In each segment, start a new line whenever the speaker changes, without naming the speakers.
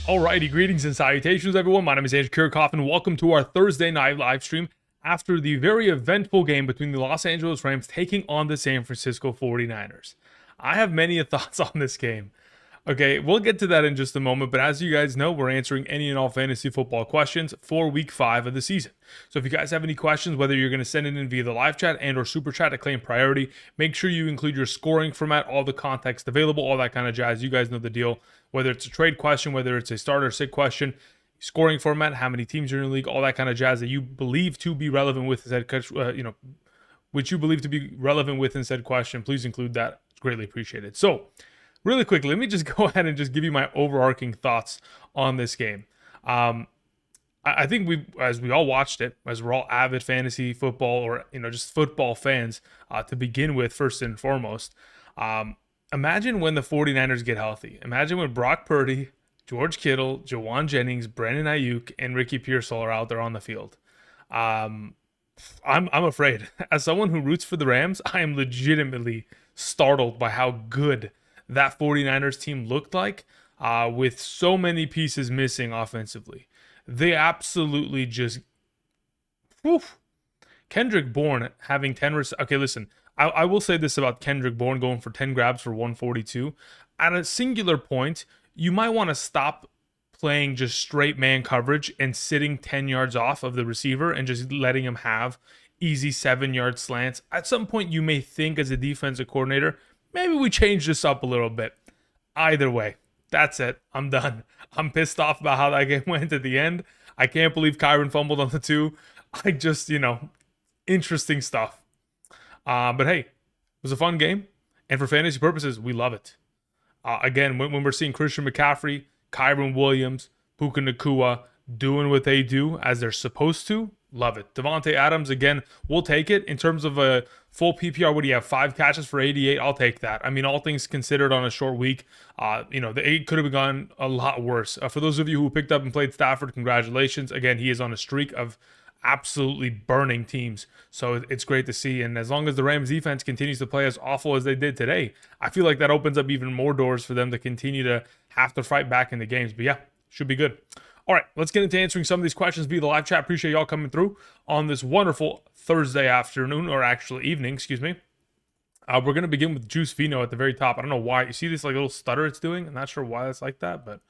Alrighty, greetings and salutations, everyone. My name is Andrew Kirchhoff, and welcome to our Thursday night live stream after the very eventful game between the Los Angeles Rams taking on the San Francisco 49ers. I have many thoughts on this game. Okay, we'll get to that in just a moment, but as you guys know, we're answering any and all fantasy football questions for week 5 of the season. So if you guys have any questions, whether you're going to send it in via the live chat and or super chat to claim priority, make sure you include your scoring format, all the context available, all that kind of jazz. You guys know the deal. Whether it's a trade question, whether it's a starter sit question, scoring format, how many teams are in the league, all that kind of jazz that you believe to be relevant with said, which you believe to be relevant with in said question, please include that. It's greatly appreciated. So, really quickly, let me just go ahead and just give you my overarching thoughts on this game. I think as we all watched it, as we're all avid fantasy football or just football fans to begin with, first and foremost. Imagine when the 49ers get healthy. Imagine when Brock Purdy, George Kittle, Jawan Jennings, Brandon Ayuk, and Ricky Pearsall are out there on the field. I'm afraid. As someone who roots for the Rams, I am legitimately startled by how good that 49ers team looked like with so many pieces missing offensively. They absolutely just... Whew. Kendrick Bourne having 10... Okay, listen. I will say this about Kendrick Bourne going for 10 grabs for 142. At a singular point, you might want to stop playing just straight man coverage and sitting 10 yards off of the receiver and just letting him have easy 7-yard slants. At some point, you may think as a defensive coordinator, maybe we change this up a little bit. Either way, that's it. I'm done. I'm pissed off about how that game went at the end. I can't believe Kyron fumbled on the 2. I just, interesting stuff. But hey, it was a fun game. And for fantasy purposes, we love it. Again, when we're seeing Christian McCaffrey, Kyron Williams, Puka Nacua doing what they do as they're supposed to, love it. Devontae Adams, again, we'll take it. In terms of a full PPR, what do you have? 5 catches for 88? I'll take that. I mean, all things considered on a short week, the 8 could have gone a lot worse. For those of you who picked up and played Stafford, congratulations. Again, he is on a streak of absolutely burning teams. So it's great to see. And as long as the Rams defense continues to play as awful as they did today, I feel like that opens up even more doors for them to continue to have to fight back in the games. But yeah, should be good. All right, let's get into answering some of these questions via the live chat. Appreciate y'all coming through on this wonderful Thursday afternoon, or actually evening, excuse me. We're going to begin with Juice Vino at the very top. I don't know why. You see this little stutter it's doing? I'm not sure why it's like that, but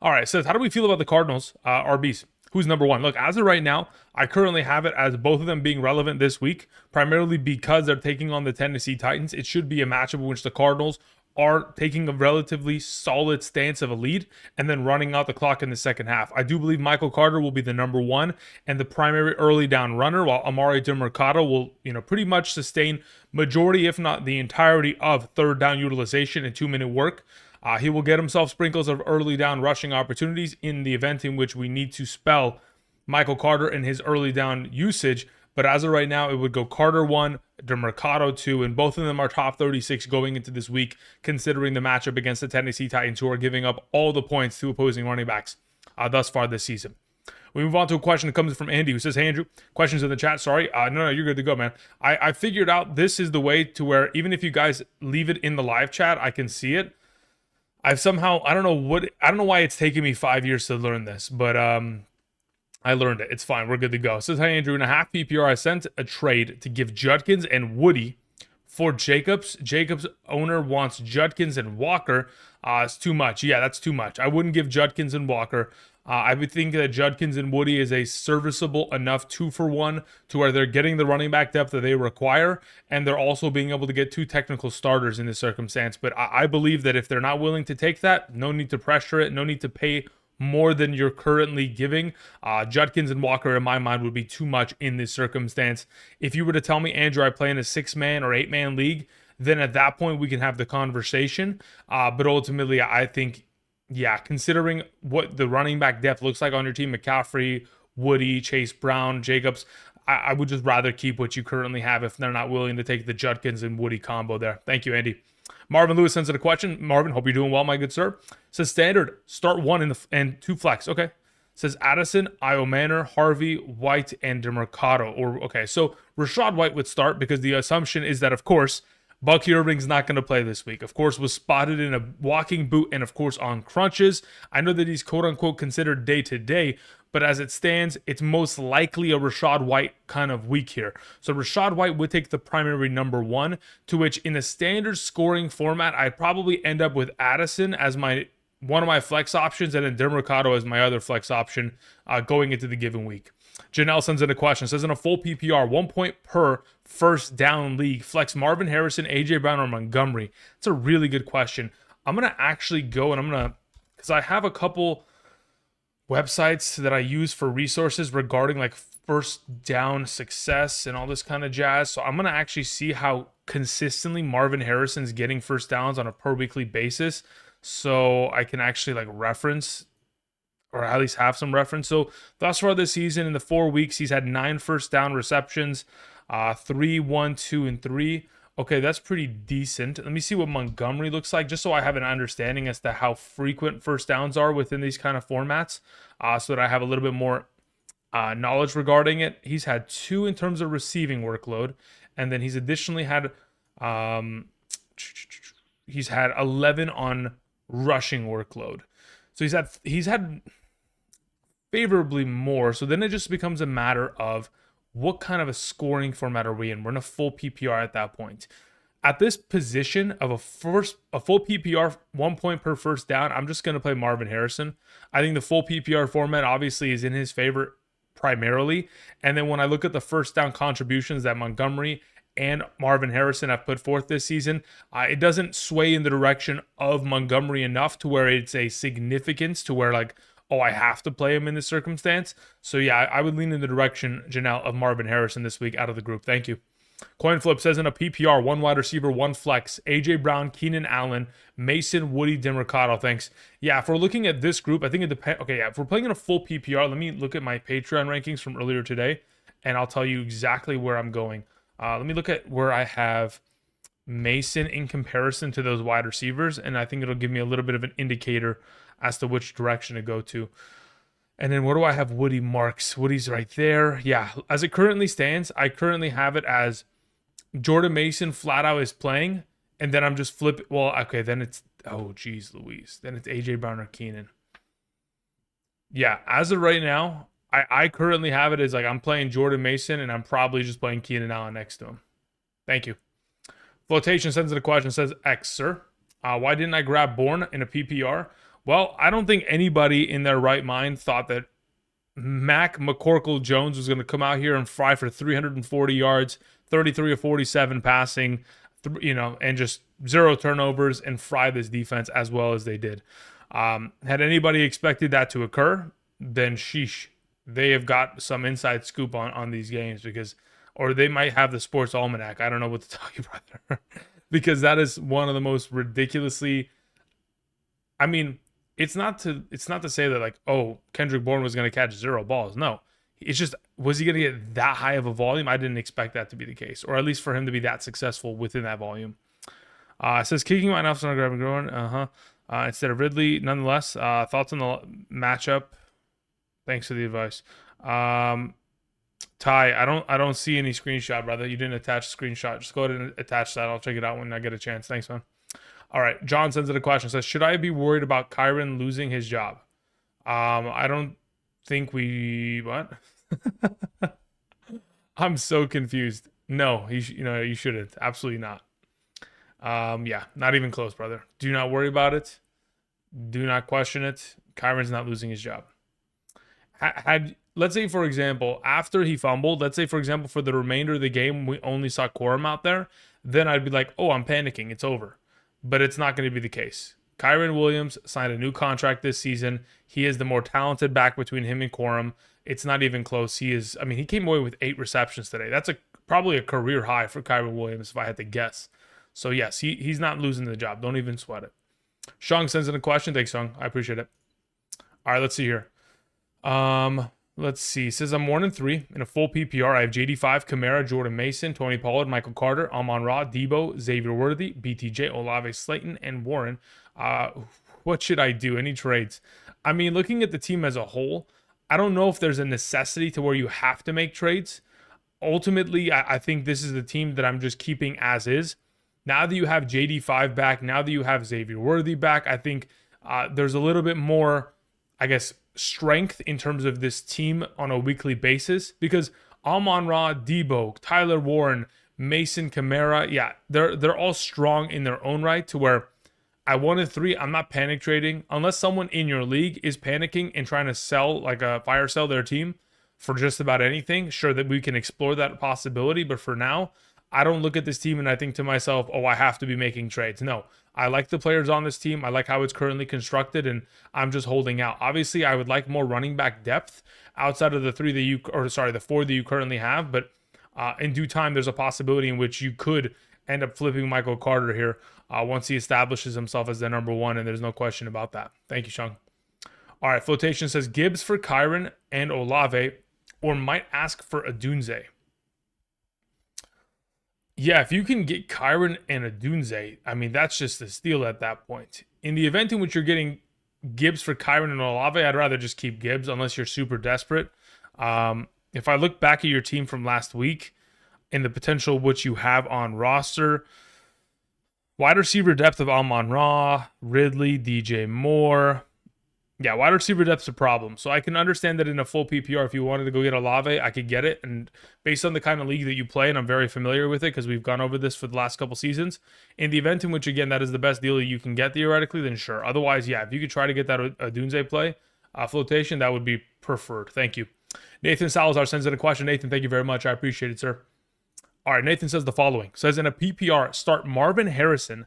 all right. It says, how do we feel about the Cardinals, RBs? Who's number 1? Look, as of right now, I currently have it as both of them being relevant this week, primarily because they're taking on the Tennessee Titans. It should be a matchup in which the Cardinals are taking a relatively solid stance of a lead and then running out the clock in the second half. I do believe Michael Carter will be the number 1 and the primary early down runner, while Amari DiMercato will, pretty much sustain majority, if not the entirety of third down utilization and 2-minute work. He will get himself sprinkles of early down rushing opportunities in the event in which we need to spell Michael Carter and his early down usage. But as of right now, it would go Carter 1, DeMercado 2, and both of them are top 36 going into this week, considering the matchup against the Tennessee Titans, who are giving up all the points to opposing running backs thus far this season. We move on to a question that comes from Andy, who says, hey, Andrew, questions in the chat. Sorry. No, you're good to go, man. I figured out this is the way to where even if you guys leave it in the live chat, I can see it. I've somehow, I don't know why it's taken me 5 years to learn this, but I learned it. It's fine. We're good to go. It says, hey, Andrew, in a half PPR, I sent a trade to give Judkins and Woody for Jacobs. Jacobs' owner wants Judkins and Walker. It's too much. Yeah, that's too much. I wouldn't give Judkins and Walker. I would think that Judkins and Woody is a serviceable enough 2-for-1 to where they're getting the running back depth that they require, and they're also being able to get 2 technical starters in this circumstance. But I believe that if they're not willing to take that, no need to pressure it, no need to pay more than you're currently giving. Judkins and Walker, in my mind, would be too much in this circumstance. If you were to tell me, Andrew, I play in a 6-man or 8-man league, then at that point we can have the conversation. But ultimately, I think, yeah, considering what the running back depth looks like on your team, McCaffrey, Woody, Chase Brown, Jacobs, I would just rather keep what you currently have if they're not willing to take the Judkins and Woody combo there. Thank you, Andy. Marvin Lewis sends in a question. Marvin, hope you're doing well, my good sir. Says standard, start 1 and 2 flex. Okay. Says Addison, Io Manor, Harvey, White, and DeMercado. Okay, so Rashad White would start because the assumption is that, of course, Bucky Irving's not going to play this week. Of course, was spotted in a walking boot and, of course, on crunches. I know that he's quote-unquote considered day-to-day, but as it stands, it's most likely a Rachaad White kind of week here. So Rachaad White would take the primary number one, to which in a standard scoring format, I'd probably end up with Addison as one of my flex options, and then Demercado as my other flex option going into the given week. Janelle sends in a question. Says in a full PPR, 1 point per first down league, flex Marvin Harrison, AJ Brown, or Montgomery. It's a really good question. I'm going to actually go and because I have a couple websites that I use for resources regarding like first down success and all this kind of jazz. So I'm going to actually see how consistently Marvin Harrison's getting first downs on a per weekly basis, so I can actually like reference, or at least have some reference. So thus far this season, in the 4 weeks, he's had 9 first down receptions, 3, 1, 2, and 3. Okay, that's pretty decent. Let me see what Montgomery looks like, just so I have an understanding as to how frequent first downs are within these kind of formats, so that I have a little bit more knowledge regarding it. He's had 2 in terms of receiving workload, and then he's additionally had he's had 11 on rushing workload. So he's had favorably more. So then it just becomes a matter of what kind of a scoring format are we in? We're in a full PPR at that point. At this position of a full PPR, 1 point per first down, I'm just going to play Marvin Harrison. I think the full PPR format obviously is in his favor primarily. And then when I look at the first down contributions that Montgomery and Marvin Harrison have put forth this season, it doesn't sway in the direction of Montgomery enough to where it's a significance to where like, oh, I have to play him in this circumstance. So yeah, I would lean in the direction, Janelle, of Marvin Harrison this week out of the group. Thank you. Coin Flip says in a PPR, 1 wide receiver, 1 flex, AJ Brown, Keenan Allen, Mason, Woody, Demercado. Thanks. Yeah, if we're looking at this group, I think it depends. Okay, yeah, if we're playing in a full PPR, let me look at my Patreon rankings from earlier today, and I'll tell you exactly where I'm going. Let me look at where I have Mason in comparison to those wide receivers, and I think it'll give me a little bit of an indicator as to which direction to go to. And then where do I have Woody marks? Woody's right there. Yeah, as it currently stands, I currently have it as Jordan Mason flat out is playing, and then I'm just flipping. Well, okay, then it's, oh, geez, Louise. Then it's AJ Brown or Keenan. Yeah, as of right now, I currently have it as like I'm playing Jordan Mason, and I'm probably just playing Keenan Allen next to him. Thank you. Flotation sends in a question, says, X, sir. Why didn't I grab Bourne in a PPR? Well, I don't think anybody in their right mind thought that Mac McCorkle Jones was going to come out here and fry for 340 yards, 33 of 47 passing, and just 0 turnovers and fry this defense as well as they did. Had anybody expected that to occur, then sheesh. They have got some inside scoop on these games or they might have the sports almanac. I don't know what to tell you, brother. Because that is one of the most ridiculously, I mean, it's not to say that like, oh, Kendrick Bourne was going to catch 0 balls. No, it's just, was he going to get that high of a volume? I didn't expect that to be the case, or at least for him to be that successful within that volume. It says kicking my enough on grabbing Gordon. Instead of Ridley. Nonetheless, thoughts on the matchup? Thanks for the advice. Ty, I don't see any screenshot, brother. You didn't attach a screenshot. Just go ahead and attach that. I'll check it out when I get a chance. Thanks, man. All right. John sends in a question. Says, should I be worried about Kyren losing his job? I don't think what? I'm so confused. No, you shouldn't. Absolutely not. Yeah, not even close, brother. Do not worry about it. Do not question it. Kyren's not losing his job. Let's say, for example, after he fumbled, let's say, for example, for the remainder of the game, we only saw Quorum out there, then I'd be like, oh, I'm panicking. It's over. But it's not going to be the case. Kyren Williams signed a new contract this season. He is the more talented back between him and Quorum. It's not even close. He came away with 8 receptions today. That's probably a career high for Kyren Williams, if I had to guess. So, yes, he's not losing the job. Don't even sweat it. Shung sends in a question. Thanks, Shung. I appreciate it. All right, let's see here. Let's see. It says I'm 1-3 in a full PPR. I have JD5, Kamara, Jordan Mason, Tony Pollard, Michael Carter, Amon-Ra, Debo, Xavier Worthy, BTJ, Olave Slayton, and Warren. What should I do? Any trades? I mean, looking at the team as a whole, I don't know if there's a necessity to where you have to make trades. Ultimately, I think this is the team that I'm just keeping as is. Now that you have JD5 back, now that you have Xavier Worthy back, I think there's a little bit more, I guess, strength in terms of this team on a weekly basis, because Amon-Ra, Debo, Tyler Warren, Mason Kamara, yeah, they're all strong in their own right, to where I wanted 3. I'm not panic trading unless someone in your league is panicking and trying to sell, like a fire sell their team for just about anything. Sure, that we can explore that possibility, but for now, I don't look at this team and I think to myself, oh, I have to be making trades. No, I like the players on this team. I like how it's currently constructed, and I'm just holding out. Obviously, I would like more running back depth outside of the 4 that you currently have, but in due time, there's a possibility in which you could end up flipping Michael Carter here once he establishes himself as the number 1, and there's no question about that. Thank you, Sean. All right, Flotation says Gibbs for Kyron and Olave, or might ask for Adunze. Yeah, if you can get Kyron and Adunze, I mean, that's just a steal at that point. In the event in which you're getting Gibbs for Kyron and Olave, I'd rather just keep Gibbs unless you're super desperate. If I look back at your team from last week and the potential which you have on roster, wide receiver depth of Amon-Ra, Ridley, DJ Moore. Yeah, wide receiver depth's a problem. So I can understand that in a full PPR, if you wanted to go get Olave, I could get it. And based on the kind of league that you play, and I'm very familiar with it because we've gone over this for the last couple seasons, in the event in which, again, that is the best deal that you can get theoretically, then sure. Otherwise, yeah, if you could try to get that Adunze play, Flotation, that would be preferred. Thank you. Nathan Salazar sends in a question. Nathan, thank you very much. I appreciate it, sir. All right, Nathan says the following. Says in a PPR, start Marvin Harrison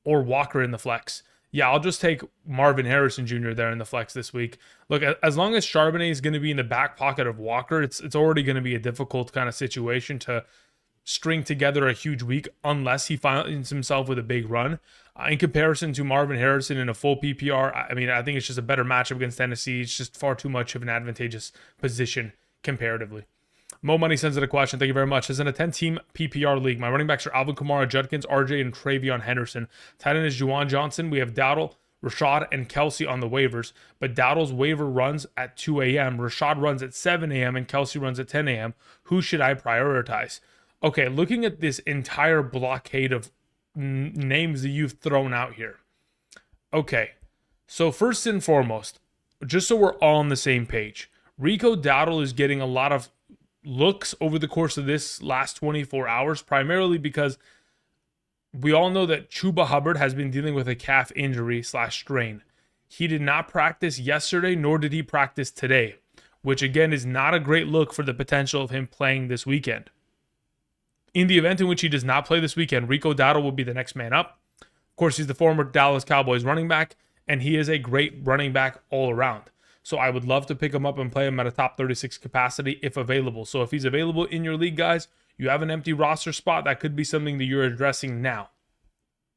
or Walker in the flex. Yeah, I'll just take Marvin Harrison Jr. there in the flex this week. Look, as long as Charbonnet is going to be in the back pocket of Walker, it's already going to be a difficult kind of situation to string together a huge week unless he finds himself with a big run. In comparison to Marvin Harrison in a full PPR, I mean, I think it's just a better matchup against Tennessee. It's just far too much of an advantageous position comparatively. Mo Money sends in a question. Thank you very much. As in a 10-team PPR league, my running backs are Alvin Kamara, Judkins, RJ, and Travion Henderson. Tight end is Juwan Johnson. We have Dowdle, Rashad, and Kelsey on the waivers, but Dowdle's waiver runs at 2 a.m., Rashad runs at 7 a.m., and Kelsey runs at 10 a.m. Who should I prioritize? Okay, looking at this entire blockade of names that you've thrown out here. Okay, so first and foremost, just so we're all on the same page, Rico Dowdle is getting a lot of looks over the course of this last 24 hours, primarily because we all know that Chuba Hubbard has been dealing with a calf injury / strain. He did not practice yesterday, nor did he practice today, which again is not a great look for the potential of him playing this weekend. In the event in which he does not play this weekend, Rico Dowdle will be the next man up. Of course, he's the former Dallas Cowboys running back, and he is a great running back all around. So I would love to pick him up and play him at a top 36 capacity if available. So if he's available in your league, guys, you have an empty roster spot, that could be something that you're addressing now.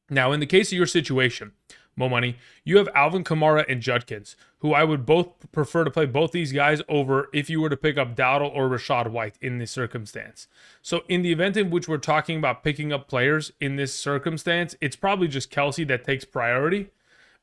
Now, in the case of your situation, Mo Money, you have Alvin Kamara and Judkins, who I would both prefer to play both these guys over if you were to pick up Dowdle or Rashad White in this circumstance. So in the event in which we're talking about picking up players in this circumstance, it's probably just Kelsey that takes priority,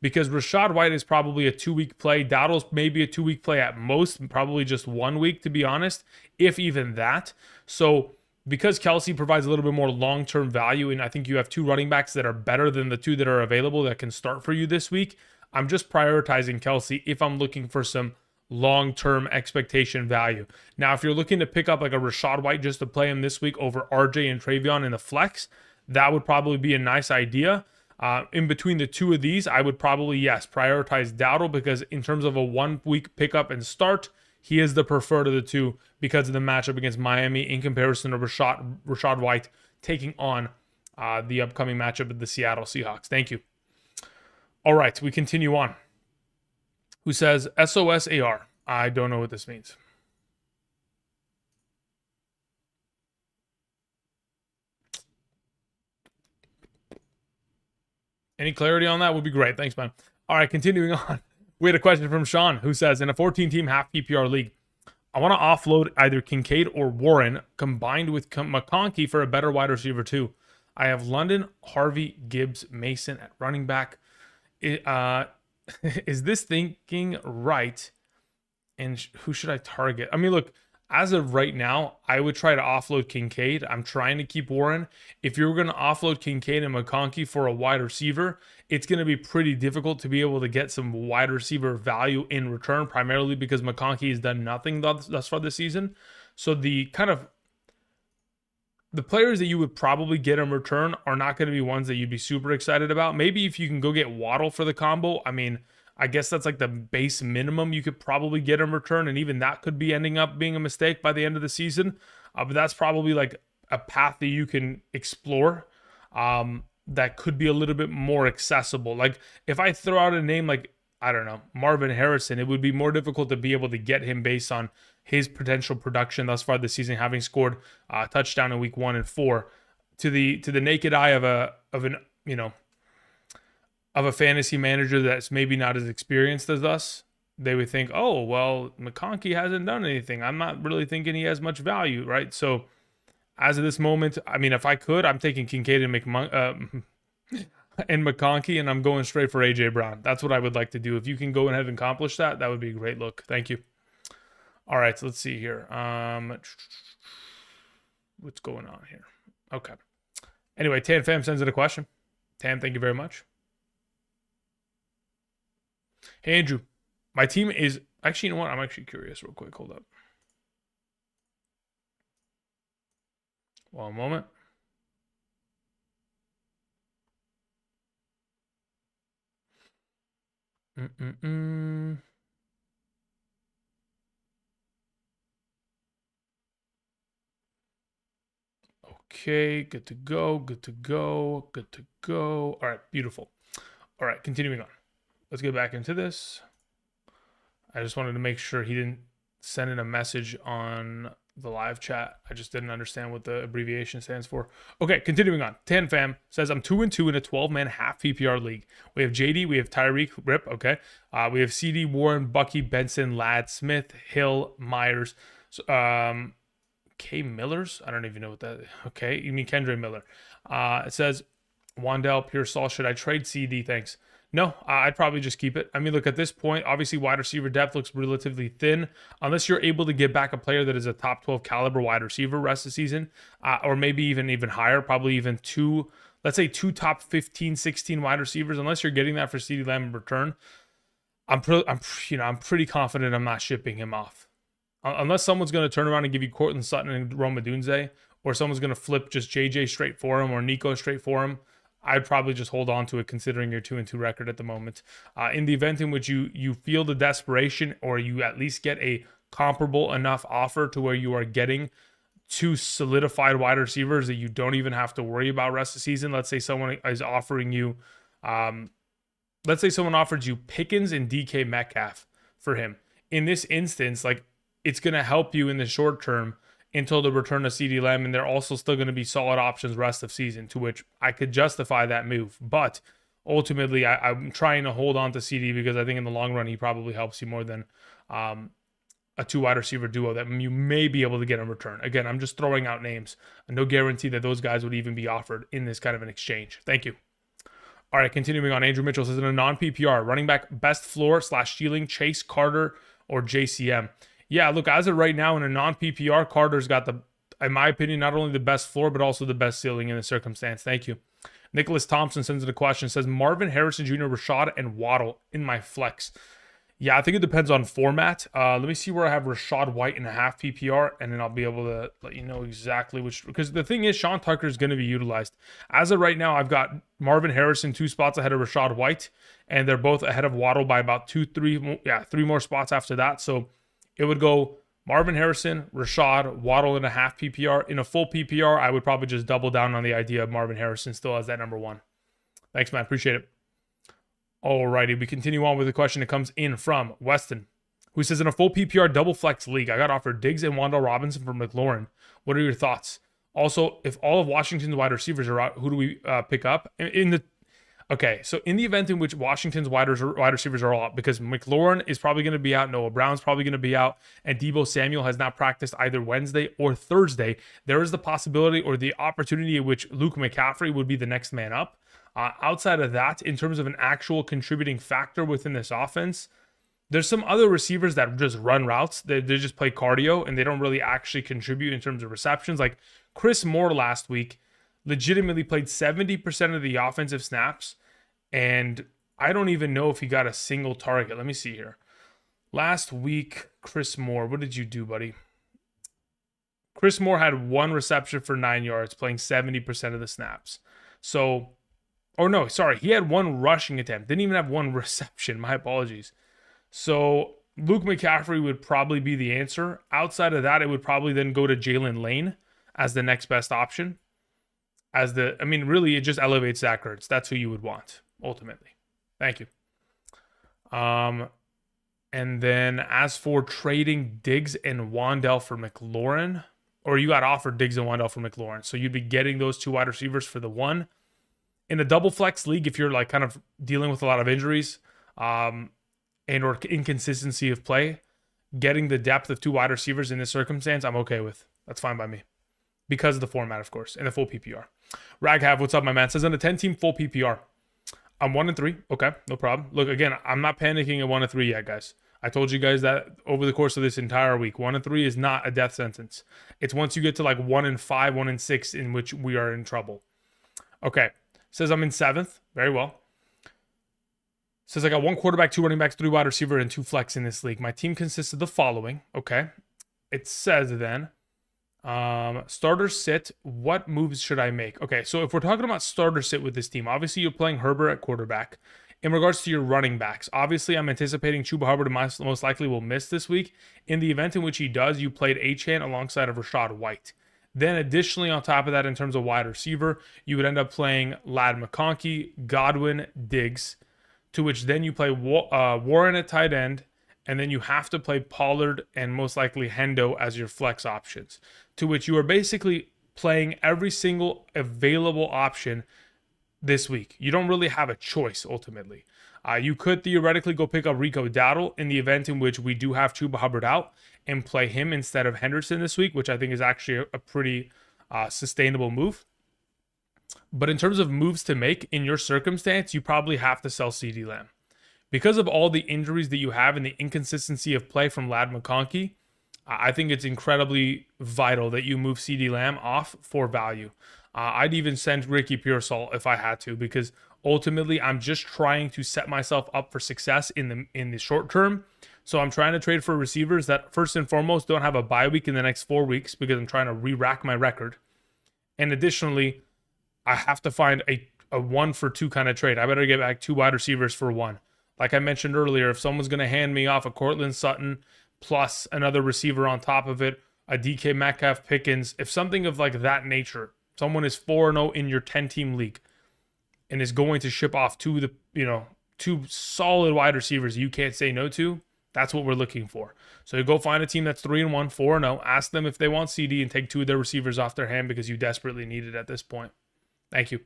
because Rashad White is probably a 2-week play. Dowdle's maybe a 2-week play at most, probably just 1 week, to be honest, if even that. So because Kelsey provides a little bit more long-term value, and I think you have 2 running backs that are better than the 2 that are available that can start for you this week, I'm just prioritizing Kelsey if I'm looking for some long-term expectation value. Now, if you're looking to pick up like a Rashad White just to play him this week over RJ and Travion in the flex, that would probably be a nice idea. In between the 2 of these, I would probably, yes, prioritize Dowdle, because in terms of a 1-week pickup and start, he is the preferred of the 2 because of the matchup against Miami in comparison to Rashad White taking on the upcoming matchup of the Seattle Seahawks. Thank you. All right, we continue on. Who says SOSAR? I don't know what this means. Any clarity on that would be great. Thanks, man. All right, continuing on. We had a question from Sean, who says, in a 14-team half PPR league, I want to offload either Kincaid or Warren combined with McConkey for a better wide receiver too. I have London, Harvey, Gibbs, Mason at running back. Is this thinking right? And who should I target? I mean, look, As of right now, I would try to offload Kincaid. I'm trying to keep Warren. If you're going to offload Kincaid and McConkey for a wide receiver, it's going to be pretty difficult to be able to get some wide receiver value in return, primarily because McConkey has done nothing thus far this season. So the players that you would probably get in return are not going to be ones that you'd be super excited about. Maybe if you can go get Waddle for the combo, I mean, I guess that's like the base minimum you could probably get in return, and even that could be ending up being a mistake by the end of the season. But that's probably like a path that you can explore that could be a little bit more accessible. Like if I throw out a name like, I don't know, Marvin Harrison, it would be more difficult to be able to get him based on his potential production thus far this season, having scored a touchdown in week 1 and 4. To the naked eye of a fantasy manager that's maybe not as experienced as us, they would think, oh, well, McConkey hasn't done anything. I'm not really thinking he has much value, right? So as of this moment, I mean, if I could, I'm taking Kincaid and McConkey, and I'm going straight for A.J. Brown. That's what I would like to do. If you can go ahead and accomplish that, that would be a great look. Thank you. All right, so let's see here. What's going on here? Okay. Anyway, Tan Fam sends in a question. Tan, thank you very much. Hey, Andrew, my team is... Actually, you know what? I'm actually curious real quick. Hold up. One moment. Okay, good to go, good to go, good to go. All right, beautiful. All right, continuing on. Let's get back into this. I just wanted to make sure he didn't send in a message on the live chat. I just didn't understand what the abbreviation stands for. Okay, continuing on. Tan Fam says, I'm 2-2 in a 12-man half PPR league. We have JD, we have Tyreek, Rip, okay. We have CD, Warren, Bucky, Benson, Ladd, Smith, Hill, Myers, K. Millers? I don't even know what that is. Okay, you mean Kendre Miller. It says, Wandell, Pearsall, should I trade CD? Thanks. No, I'd probably just keep it. I mean, look, at this point, obviously wide receiver depth looks relatively thin. Unless you're able to get back a player that is a top 12 caliber wide receiver rest of the season, or maybe even higher, probably even two, let's say two top 15, 16 wide receivers. Unless you're getting that for CeeDee Lamb in return, I'm pretty confident I'm not shipping him off. Unless someone's going to turn around and give you Cortland Sutton and Rome Odunze, or someone's going to flip just JJ straight for him or Nico straight for him, I'd probably just hold on to it considering your 2-2 record at the moment. In the event in which you feel the desperation, or you at least get a comparable enough offer to where you are getting two solidified wide receivers that you don't even have to worry about rest of the season. Let's say someone is offering you, let's say someone offers you Pickens and DK Metcalf for him. In this instance, like, it's going to help you in the short term until the return of CeeDee Lamb, and they're also still going to be solid options rest of season, to which I could justify that move. But ultimately, I'm trying to hold on to CD because I think in the long run, he probably helps you more than a two wide receiver duo that you may be able to get in return. Again, I'm just throwing out names. No guarantee that those guys would even be offered in this kind of an exchange. Thank you. All right, continuing on. Andrew Mitchell says, in a non-PPR, running back best floor / ceiling, Chase, Carter, or JCM. Yeah, look, as of right now, in a non-PPR, Carter's got in my opinion, not only the best floor, but also the best ceiling in the circumstance. Thank you. Nicholas Thompson sends in a question, says, Marvin Harrison Jr., Rashad, and Waddle in my flex. Yeah, I think it depends on format. Let me see where I have Rashad White in a half PPR, and then I'll be able to let you know exactly which. Because the thing is, Sean Tucker is going to be utilized. As of right now, I've got Marvin Harrison 2 spots ahead of Rashad White, and they're both ahead of Waddle by about 3 more spots after that. So it would go Marvin Harrison, Rashad, Waddle in a half PPR. In a full PPR, I would probably just double down on the idea of Marvin Harrison still as that number 1. Thanks, man. Appreciate it. Alrighty, we continue on with the question that comes in from Weston, who says, in a full PPR double flex league, I got offered Diggs and Wan'Dale Robinson from McLaurin. What are your thoughts? Also, if all of Washington's wide receivers are out, who do we pick up? Okay, so in the event in which Washington's wide receivers are all out, because McLaurin is probably going to be out, Noah Brown's probably going to be out, and Deebo Samuel has not practiced either Wednesday or Thursday, there is the possibility or the opportunity in which Luke McCaffrey would be the next man up. Outside of that, in terms of an actual contributing factor within this offense, There's some other receivers that just run routes. They just play cardio and they don't really actually contribute in terms of receptions. Like Chris Moore last week legitimately played 70% of the offensive snaps. And I don't even know if he got a single target. Let me see here. Last week, Chris Moore, what did you do, buddy? Chris Moore had 1 reception for 9 yards, playing 70% of the snaps. So, oh no, sorry. He had 1 rushing attempt. Didn't even have 1 reception. My apologies. So, Luke McCaffrey would probably be the answer. Outside of that, it would probably then go to Jalen Lane as the next best option. Really, it just elevates Zach Ertz. That's who you would want, ultimately. Thank you. And then as for trading Diggs and Wan'Dale for McLaurin, or you got offered Diggs and Wan'Dale for McLaurin, so you'd be getting those 2 wide receivers for the 1. In a double flex league, if you're like kind of dealing with a lot of injuries and or inconsistency of play, getting the depth of 2 wide receivers in this circumstance, I'm okay with. That's fine by me. Because of the format, of course, and the full PPR. Raghav, what's up, my man? Says on a 10-team full PPR. I'm 1-3. Okay, no problem. Look, again, I'm not panicking at 1-3 yet, guys. I told you guys that over the course of this entire week. 1-3 is not a death sentence. It's once you get to like 1-5, 1-6 in which we are in trouble. Okay. Says I'm in 7th. Very well. Says I got 1 quarterback, 2 running backs, 3 wide receiver, and 2 flex in this league. My team consists of the following. Okay. It says then, starter sit, what moves should I make? Okay, so if we're talking about starter sit with this team, obviously you're playing Herbert at quarterback. In regards to your running backs, obviously I'm anticipating Chuba Hubbard most likely will miss this week. In the event in which he does, you played Achane alongside of Rashad White. Then additionally on top of that, in terms of wide receiver, you would end up playing Ladd McConkey, Godwin, Diggs, to which then you play Warren at tight end, and then you have to play Pollard and most likely Hendo as your flex options, to which you are basically playing every single available option this week. You don't really have a choice, ultimately. You could theoretically go pick up Rico Dowdle in the event in which we do have Chuba Hubbard out and play him instead of Henderson this week, which I think is actually a pretty sustainable move. But in terms of moves to make in your circumstance, you probably have to sell CeeDee Lamb. Because of all the injuries that you have and the inconsistency of play from Ladd McConkey, I think it's incredibly vital that you move CeeDee Lamb off for value. I'd even send Ricky Pearsall if I had to, because ultimately I'm just trying to set myself up for success in the short term. So I'm trying to trade for receivers that first and foremost don't have a bye week in the next 4 weeks, because I'm trying to re-rack my record. And additionally, I have to find a 1-for-2 kind of trade. I better get back 2 wide receivers for 1. Like I mentioned earlier, if someone's going to hand me off a Cortland Sutton plus another receiver on top of it, a DK Metcalf Pickens, if something of like that nature, someone is 4-0 in your 10-team league and is going to ship off 2 solid wide receivers you can't say no to, that's what we're looking for. So you go find a team that's 3-1, 4-0, ask them if they want CD and take 2 of their receivers off their hand because you desperately need it at this point. Thank you.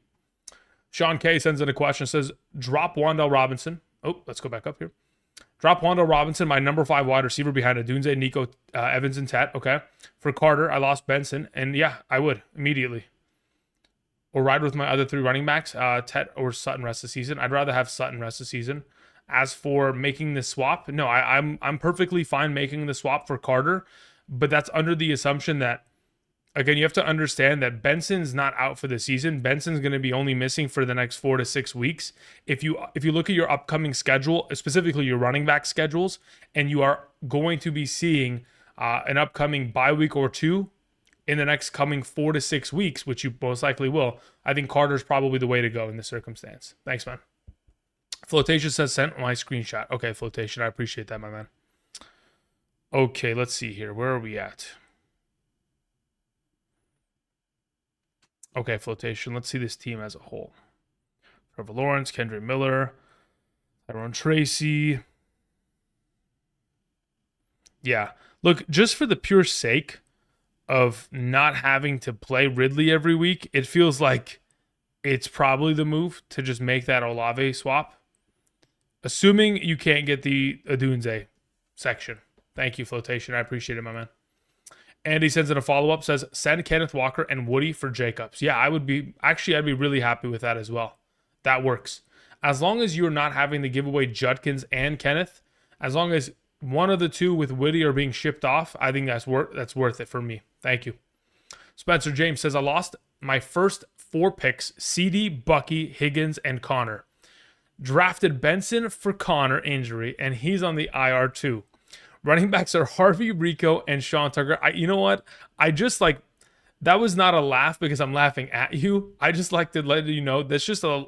Sean K sends in a question, says, drop Wan'Dale Robinson. Oh, let's go back up here. Drop Wan'Dale Robinson, my number 5 wide receiver behind Adunze, Nico, Evans, and Tet. Okay. For Carter, I lost Benson. And yeah, I would immediately. Or ride with my other 3 running backs, Tet or Sutton rest of the season. I'd rather have Sutton rest of the season. As for making the swap, no, I'm perfectly fine making the swap for Carter. But that's under the assumption that, again, you have to understand that Benson's not out for the season. Benson's going to be only missing for the next 4 to 6 weeks. If you look at your upcoming schedule, specifically your running back schedules, and you are going to be seeing an upcoming bye week or 2 in the next coming 4 to 6 weeks, which you most likely will, I think Carter's probably the way to go in this circumstance. Thanks, man. Flotation says, sent my screenshot. Okay, Flotation, I appreciate that, my man. Okay, let's see here. Where are we at? Okay, Flotation. Let's see this team as a whole. Trevor Lawrence, Kendra Miller, Tyrone Tracy. Yeah. Look, just for the pure sake of not having to play Ridley every week, it feels like it's probably the move to just make that Olave swap. Assuming you can't get the Adunze section. Thank you, Flotation. I appreciate it, my man. Andy sends in a follow-up, says, send Kenneth Walker and Woody for Jacobs. Yeah, I'd be really happy with that as well. That works. As long as you're not having to give away Judkins and Kenneth, As long as one of the two with Witty are being shipped off, I think that's worth it for me. Thank you. Spencer James says, I lost my first 4 picks, CD, Bucky, Higgins, and Connor. Drafted Benson for Connor injury, and he's on the IR too. Running backs are Harvey, Rico, and Sean Tucker. You know what? I just like, that was not a laugh because I'm laughing at you. I just like to let you know that's just a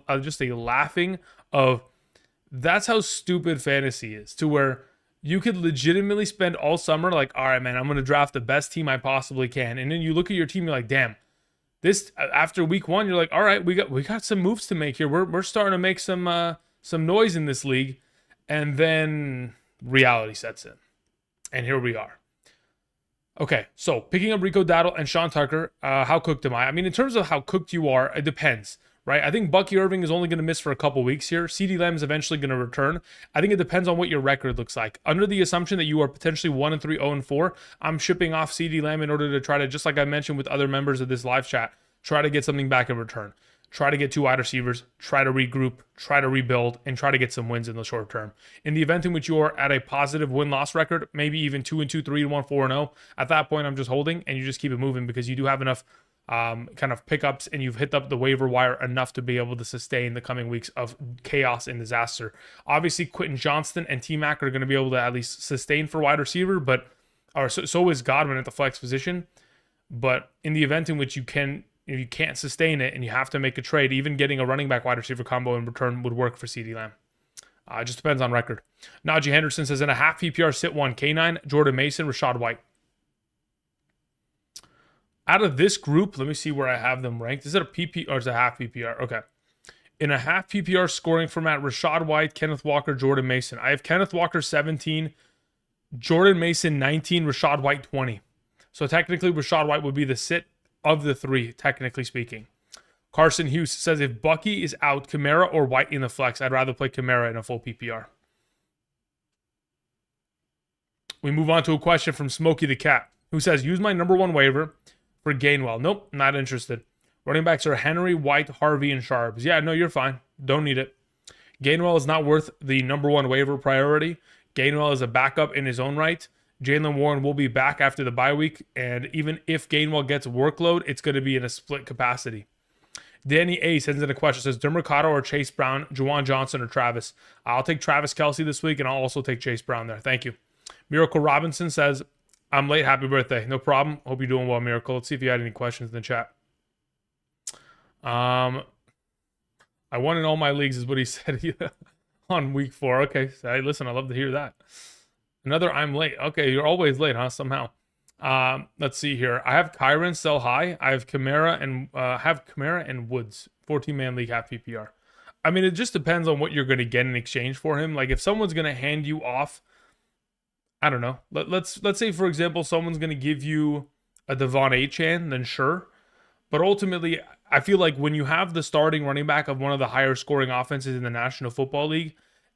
laughing of, that's how stupid fantasy is, to where you could legitimately spend all summer like, all right, man, I'm going to draft the best team I possibly can. And then you look at your team, you're like, damn, this, after week 1, you're like, all right, we got some moves to make here. We're starting to make some noise in this league. And then reality sets in. And here we are. Okay, so picking up Rico Dowdle and Sean Tucker, how cooked am I? I mean, in terms of how cooked you are, it depends, right? I think Bucky Irving is only going to miss for a couple weeks here. CeeDee Lamb is eventually going to return. I think it depends on what your record looks like. Under the assumption that you are potentially 1-3, 0-4, I'm shipping off CeeDee Lamb in order to try to, just like I mentioned with other members of this live chat, try to get something back in return. Try to get 2 wide receivers, try to regroup, try to rebuild, and try to get some wins in the short term. In the event in which you are at a positive win-loss record, maybe even 2-2, 3-1, 4-0, at that point I'm just holding, and you just keep it moving because you do have enough kind of pickups, and you've hit up the waiver wire enough to be able to sustain the coming weeks of chaos and disaster. Obviously, Quentin Johnston and T-Mac are going to be able to at least sustain for wide receiver, but so is Godwin at the flex position. But in the event in which you can't sustain it and you have to make a trade, even getting a running back wide receiver combo in return would work for CeeDee Lamb. It just depends on record. Najee Henderson says, in a half PPR, sit 1, K9, Jordan Mason, Rachaad White. Out of this group, let me see where I have them ranked. Is it a PP or is it a half PPR? Okay. In a half PPR scoring format, Rachaad White, Kenneth Walker, Jordan Mason. I have Kenneth Walker 17, Jordan Mason 19, Rachaad White 20. So technically, Rachaad White would be the sit of the 3, technically speaking. Carson Hughes says, if Bucky is out, Kamara or White in the flex, I'd rather play Kamara in a full PPR. We move on to a question from Smokey the Cat, who says, use my number 1 waiver for Gainwell. Nope, not interested. Running backs are Henry, White, Harvey, and Sharps. Yeah, no, you're fine. Don't need it. Gainwell is not worth the number 1 waiver priority. Gainwell is a backup in his own right. Jaylen Warren will be back after the bye week, and even if Gainwell gets workload, it's going to be in a split capacity. Danny A sends in a question, says, Demercado or Chase Brown, Juwan Johnson or Travis? I'll take Travis Kelce this week, and I'll also take Chase Brown there. Thank you. Miracle Robinson says, I'm late. Happy birthday. No problem. Hope you're doing well, Miracle. Let's see if you had any questions in the chat. I won in all my leagues is what he said on week 4. Okay, so, hey, listen, I love to hear that. Another I'm late. Okay, you're always late, huh? Somehow. Let's see here. I have Kyron sell high. I have Kamara and Woods. 14-man league, half PPR. I mean, it just depends on what you're going to get in exchange for him. Like if someone's going to hand you off, I don't know. Let's say, for example, someone's going to give you a Devon Achane, then sure. But ultimately, I feel like when you have the starting running back of one of the higher scoring offenses in the National Football League,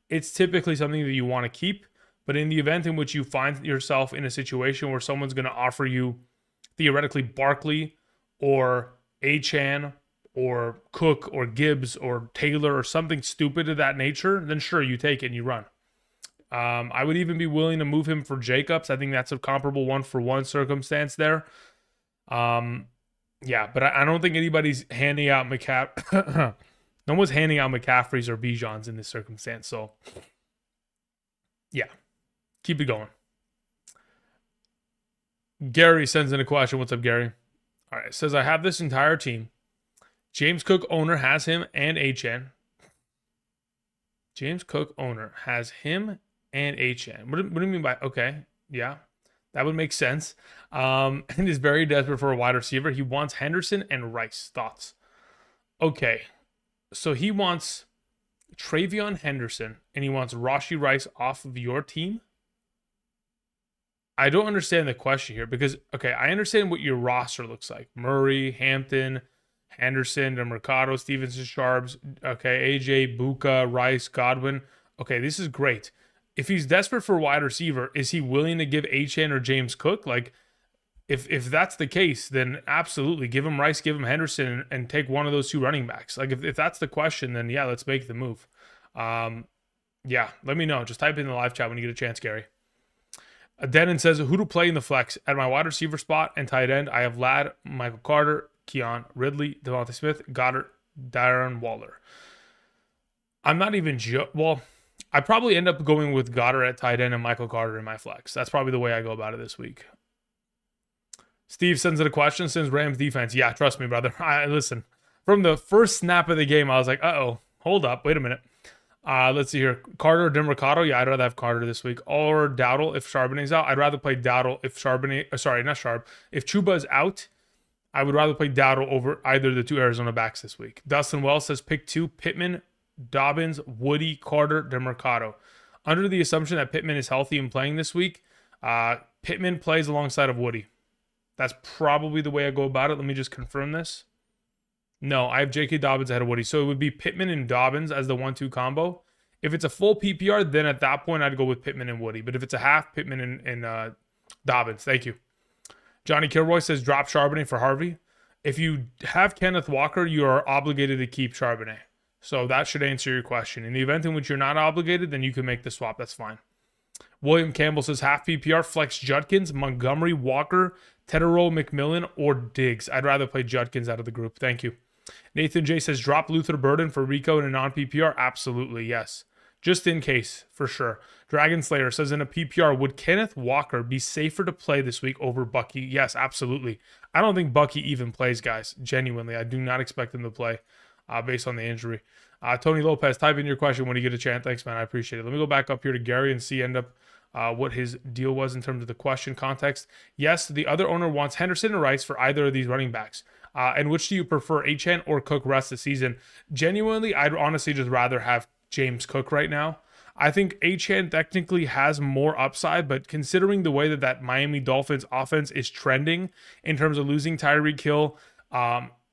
it's typically something that you want to keep. But in the event in which you find yourself in a situation where someone's going to offer you theoretically Barkley or Achane or Cook or Gibbs or Taylor or something stupid of that nature, then sure, you take it and you run. I would even be willing to move him for Jacobs. I think that's a comparable 1-for-1 circumstance there. Yeah, but I don't think anybody's handing out No one's handing out McCaffreys or Bijans in this circumstance. So, yeah. Keep it going. Gary sends in a question. What's up, Gary? All right. Says, I have this entire team. James Cook owner has him and Achane. James Cook owner has him and Achane. What do you mean by, okay, yeah, that would make sense. And is very desperate for a wide receiver. He wants Henderson and Rice. Thoughts? Okay. So he wants Travion Henderson and he wants Rashee Rice off of your team. I don't understand the question here because, okay, I understand what your roster looks like. Murray, Hampton, Henderson, Mercado, Stevenson, Sharps, okay, AJ, Buka, Rice, Godwin. Okay, this is great. If he's desperate for a wide receiver, is he willing to give Achane or James Cook? Like, if that's the case, then absolutely give him Rice, give him Henderson, and take one of those 2 running backs. Like, if that's the question, then yeah, let's make the move. Yeah, let me know. Just type in the live chat when you get a chance, Gary. Denon says, who to play in the flex? At my wide receiver spot and tight end, I have Ladd, Michael Carter, Keon, Ridley, Devontae Smith, Goddard, Darren Waller. I'm not even well, I probably end up going with Goddard at tight end and Michael Carter in my flex. That's probably the way I go about it this week. Steve sends in a question, since Rams defense. Yeah, trust me, brother. Listen, from the first snap of the game, I was like, uh-oh, hold up, wait a minute. Let's see here. Carter or Mercado? Yeah, I'd rather have Carter this week. Or Dowdle if Charbonnet's out. I'd rather play Dowdle if Charbonnet... sorry, not Sharp. If Chuba is out, I would rather play Dowdle over either of the two Arizona backs this week. Dustin Wells says pick 2, Pittman, Dobbins, Woody, Carter, DeMercado. Under the assumption that Pittman is healthy and playing this week, Pittman plays alongside of Woody. That's probably the way I go about it. Let me just confirm this. No, I have J.K. Dobbins ahead of Woody. So it would be Pittman and Dobbins as the 1-2 combo. If it's a full PPR, then at that point, I'd go with Pittman and Woody. But if it's a half, Pittman and Dobbins. Thank you. Johnny Kilroy says drop Charbonnet for Harvey. If you have Kenneth Walker, you are obligated to keep Charbonnet. So that should answer your question. In the event in which you're not obligated, then you can make the swap. That's fine. William Campbell says half PPR, flex Judkins, Montgomery, Walker, Tedero, McMillan, or Diggs. I'd rather play Judkins out of the group. Thank you. Nathan J says drop Luther Burden for Rico in a non-PPR. Absolutely, yes. Just in case, for sure. Dragon Slayer says in a PPR, would Kenneth Walker be safer to play this week over Bucky? Yes, absolutely. I don't think Bucky even plays, guys. Genuinely, I do not expect him to play based on the injury. Tony Lopez, type in your question when you get a chance. Thanks, man. I appreciate it. Let me go back up here to Gary and see what his deal was in terms of the question context. Yes, the other owner wants Henderson or Rice for either of these running backs. And which do you prefer, Achane or Cook rest of the season? Genuinely, I'd honestly just rather have James Cook right now. I think Achane technically has more upside, but considering the way that Miami Dolphins offense is trending in terms of losing Tyreek Hill,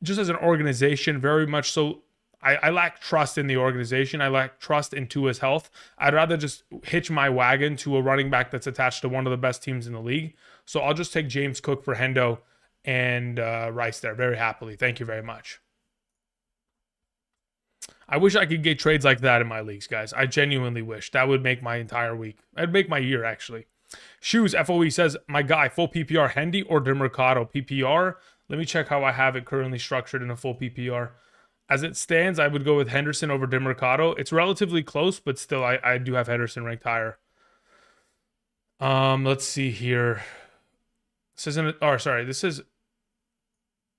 just as an organization, very much so, I lack trust in the organization. I lack trust in Tua's health. I'd rather just hitch my wagon to a running back that's attached to one of the best teams in the league. So I'll just take James Cook for Hendo and Rice there very happily. Thank you very much. I wish I could get trades like that in my leagues, guys. I genuinely wish. That would make my entire week. It'd make my year, actually. Shoes, FOE says, my guy, full PPR, Hendy or DeMercado? PPR? Let me check how I have it currently structured in a full PPR. As it stands, I would go with Henderson over DeMercado. It's relatively close, but still, I do have Henderson ranked higher. Let's see here. This isn't, this is,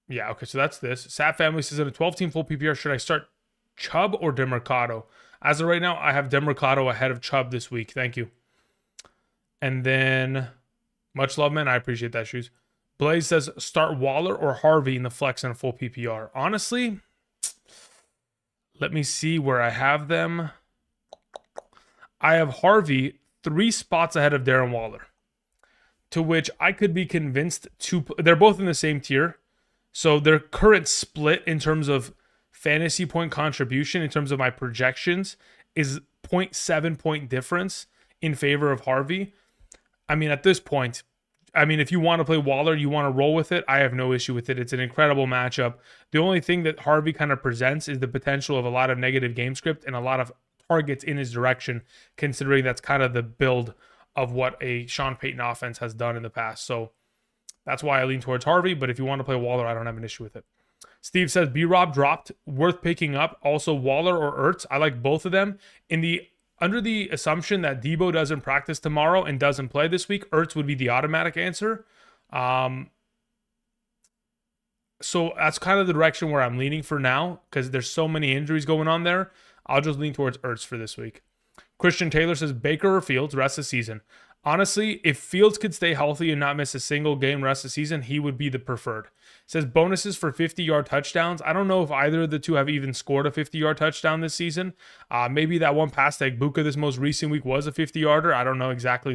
yeah, okay, so that's this. Sat Family says in a 12-team full PPR, should I start Chubb or DeMercado? As of right now, I have DeMercado ahead of Chubb this week. Thank you. And then, much love, man. I appreciate that, Shoes. Blaze says, start Waller or Harvey in the flex in a full PPR. Honestly, let me see where I have them. I have Harvey 3 spots ahead of Darren Waller, to which I could be convinced to... They're both in the same tier. So their current split in terms of fantasy point contribution, in terms of my projections, is 0.7 point difference in favor of Harvey. I mean, at this point, if you want to play Waller, you want to roll with it, I have no issue with it. It's an incredible matchup. The only thing that Harvey kind of presents is the potential of a lot of negative game script and a lot of targets in his direction, considering that's kind of the build of what a Sean Payton offense has done in the past. So that's why I lean towards Harvey, but if you want to play Waller, I don't have an issue with it. Steve says, B-Rob dropped, worth picking up. Also, Waller or Ertz, I like both of them. Under the assumption that Debo doesn't practice tomorrow and doesn't play this week, Ertz would be the automatic answer. So that's kind of the direction where I'm leaning for now, because there's so many injuries going on there. I'll just lean towards Ertz for this week. Christian Taylor says, Baker or Fields, rest of the season. Honestly, if Fields could stay healthy and not miss a single game rest of the season, he would be the preferred. Says bonuses for 50-yard touchdowns. I don't know if either of the two have even scored a 50-yard touchdown this season. Maybe that one pass to Buka this most recent week was a 50-yarder. I don't know exactly